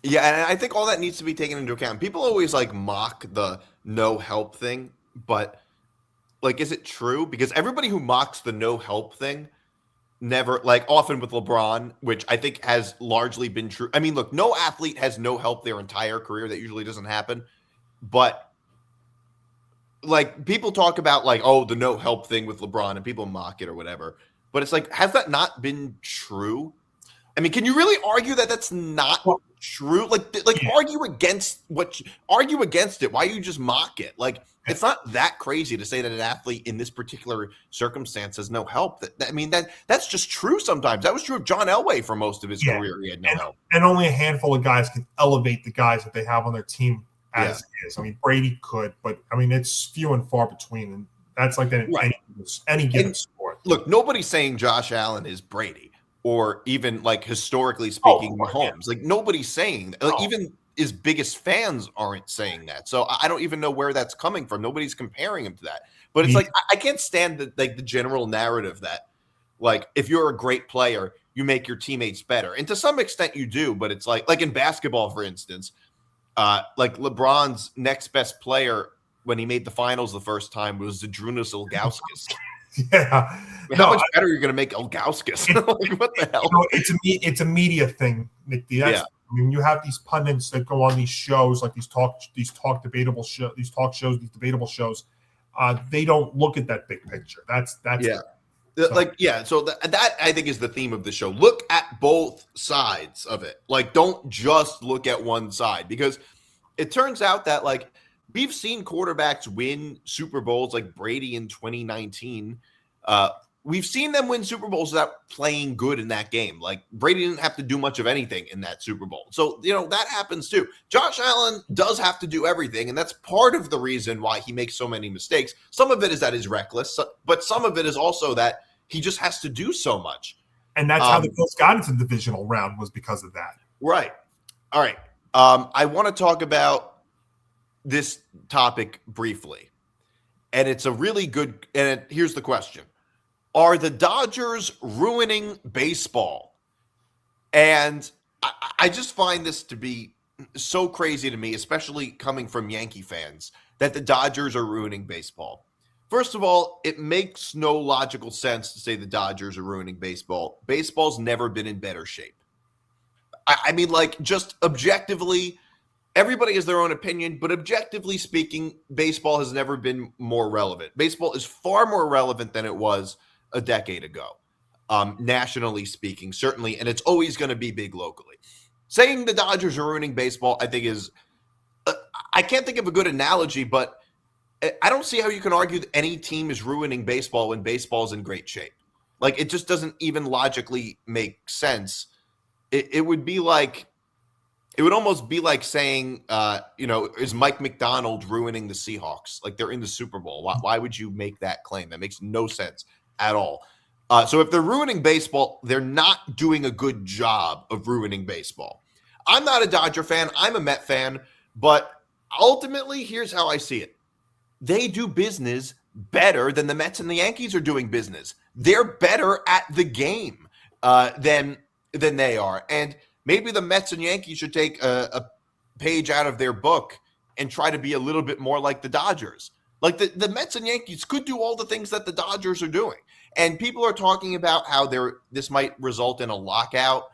I think all that needs to be taken into account. People always like mock the no help thing, but like, is it true? Because everybody who mocks the no help thing never, like, often with LeBron, which I think has largely been true. I mean, look, no athlete has no help their entire career. That usually doesn't happen. But like, people talk about like, oh, the no help thing with LeBron, and people mock it or whatever. But it's like, has that not been true? I mean, can you really argue that that's not true? Argue against it. Why you just mock it? Like, it's not that crazy to say that an athlete in this particular circumstance has no help. That's just true sometimes. That was true of John Elway for most of his career. He had no help. And only a handful of guys can elevate the guys that they have on their team as it is. I mean, Brady could, but I mean, it's few and far between. And that's like that in any given sport. Look, nobody's saying Josh Allen is Brady, or even like historically speaking, Mahomes. Like, nobody's saying that. Like, even his biggest fans aren't saying that. So I don't even know where that's coming from. Nobody's comparing him to that. But it's like, I can't stand the general narrative that, like, if you're a great player, you make your teammates better. And to some extent you do, but it's like in basketball, for instance, like LeBron's next best player when he made the finals the first time was Zydrunas Ilgauskas. Yeah. How much better are you going to make Ilgauskas? Like, what the hell? It's a media thing, Nick. I mean, you have these pundits that go on these shows, like these debatable shows. They don't look at that big picture. That's So that I think is the theme of the show. Look at both sides of it. Like, don't just look at one side, because it turns out that, like, we've seen quarterbacks win Super Bowls, like Brady in 2019. We've seen them win Super Bowls without playing good in that game. Like, Brady didn't have to do much of anything in that Super Bowl. So, that happens too. Josh Allen does have to do everything, and that's part of the reason why he makes so many mistakes. Some of it is that he's reckless, but some of it is also that he just has to do so much. And that's how the Bills got into the divisional round, was because of that. Right. All right. I want to talk about this topic briefly. And it's a really good, here's the question. Are the Dodgers ruining baseball? And I just find this to be so crazy to me, especially coming from Yankee fans, that the Dodgers are ruining baseball. First of all, it makes no logical sense to say the Dodgers are ruining baseball. Baseball's never been in better shape. I mean, like, just objectively, everybody has their own opinion, but objectively speaking, baseball has never been more relevant. Baseball is far more relevant than it was a decade ago, nationally speaking, certainly, and it's always going to be big locally. Saying the Dodgers are ruining baseball, I think is, I can't think of a good analogy, but I don't see how you can argue that any team is ruining baseball when baseball's in great shape. Like, it just doesn't even logically make sense. It would be like, it would almost be like saying, is Mike McDonald ruining the Seahawks? Like, they're in the Super Bowl. Why would you make that claim? That makes no sense at all. So if they're ruining baseball, they're not doing a good job of ruining baseball. I'm not a Dodger fan. I'm a Met fan. But ultimately, here's how I see it. They do business better than the Mets and the Yankees are doing business. They're better at the game than they are. And maybe the Mets and Yankees should take a page out of their book and try to be a little bit more like the Dodgers. Like, the Mets and Yankees could do all the things that the Dodgers are doing. And people are talking about how this might result in a lockout.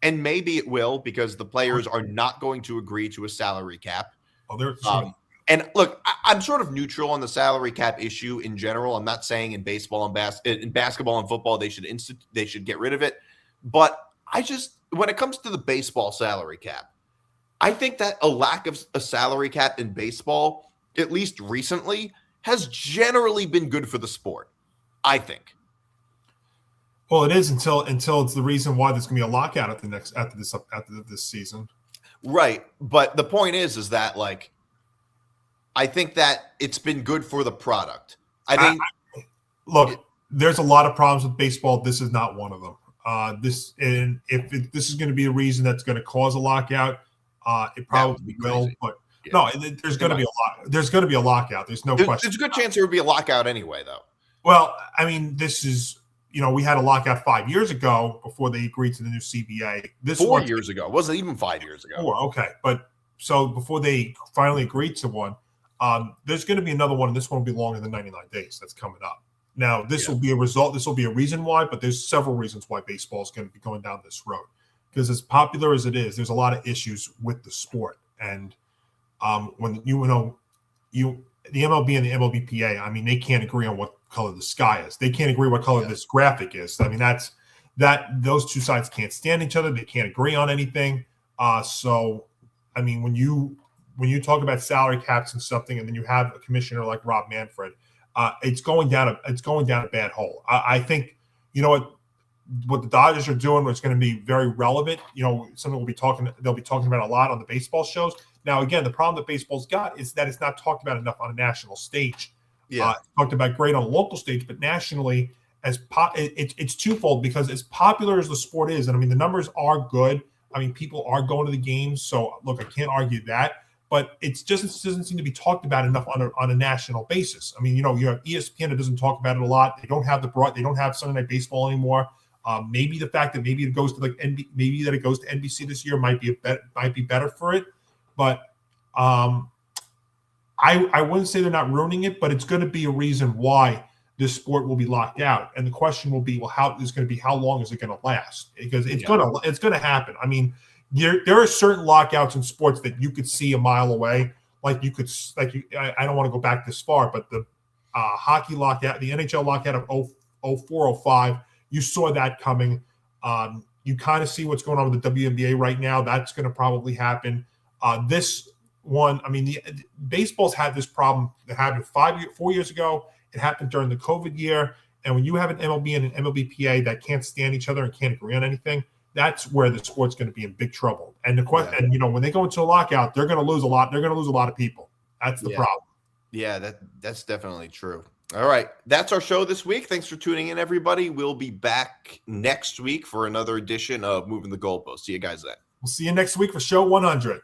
And maybe it will, because the players are not going to agree to a salary cap. And look, I'm sort of neutral on the salary cap issue in general. I'm not saying in baseball and in basketball and football they should get rid of it. But when it comes to the baseball salary cap, I think that a lack of a salary cap in baseball, at least recently, has generally been good for the sport, I think. Well, it is until it's the reason why there's going to be a lockout after this season. Right. But the point is that, like, I think that it's been good for the product. Look, there's a lot of problems with baseball. This is not one of them. If this is going to be a reason that's going to cause a lockout, it probably will. But no, there's going to be a lot. There's going to be a lockout. There's no question. There's a good chance there would be a lockout anyway, though. Well, I mean, this is, we had a lockout 5 years ago before they agreed to the new CBA. 4 years ago. It wasn't even 5 years ago. Okay. But so before they finally agreed to one, there's going to be another one, and this one will be longer than 99 days. That's coming up. Now, this will be a result. This will be a reason why, but there's several reasons why baseball is going to be going down this road. Because as popular as it is, there's a lot of issues with the sport. And when the MLB and the MLBPA, I mean, they can't agree on what color the sky is. They can't agree what color this graphic is. I mean, those two sides can't stand each other. They can't agree on anything. So, I mean, when you talk about salary caps and something, and then you have a commissioner like Rob Manfred, it's going down a bad hole. I think what the Dodgers are doing is going to be very relevant. Something they'll be talking about a lot on the baseball shows. Now, again, the problem that baseball's got is that it's not talked about enough on a national stage. It's talked about great on a local stage, but nationally, it's twofold, because as popular as the sport is, and I mean the numbers are good. I mean, people are going to the games, so look, I can't argue that. But it doesn't seem to be talked about enough on a national basis. I mean, you have ESPN that doesn't talk about it a lot. They don't have Sunday Night Baseball anymore. Maybe the fact that maybe it goes to NBC this year might be better for it. But I wouldn't say they're not ruining it, but it's going to be a reason why this sport will be locked out. And the question will be, well, how long is it going to last? Because it's going to happen. I mean, there are certain lockouts in sports that you could see a mile away. I don't want to go back this far, but the hockey lockout, the NHL lockout of 04-05, you saw that coming. You kind of see what's going on with the WNBA right now. That's going to probably happen. This one, I mean, baseball's had this problem that happened 4 years ago. It happened during the COVID year. And when you have an MLB and an MLBPA that can't stand each other and can't agree on anything, that's where the sport's going to be in big trouble. And the question, when they go into a lockout, they're going to lose a lot. They're going to lose a lot of people. That's the problem. Yeah, that's definitely true. All right, that's our show this week. Thanks for tuning in, everybody. We'll be back next week for another edition of Moving the Goalpost. See you guys then. We'll see you next week for show 100.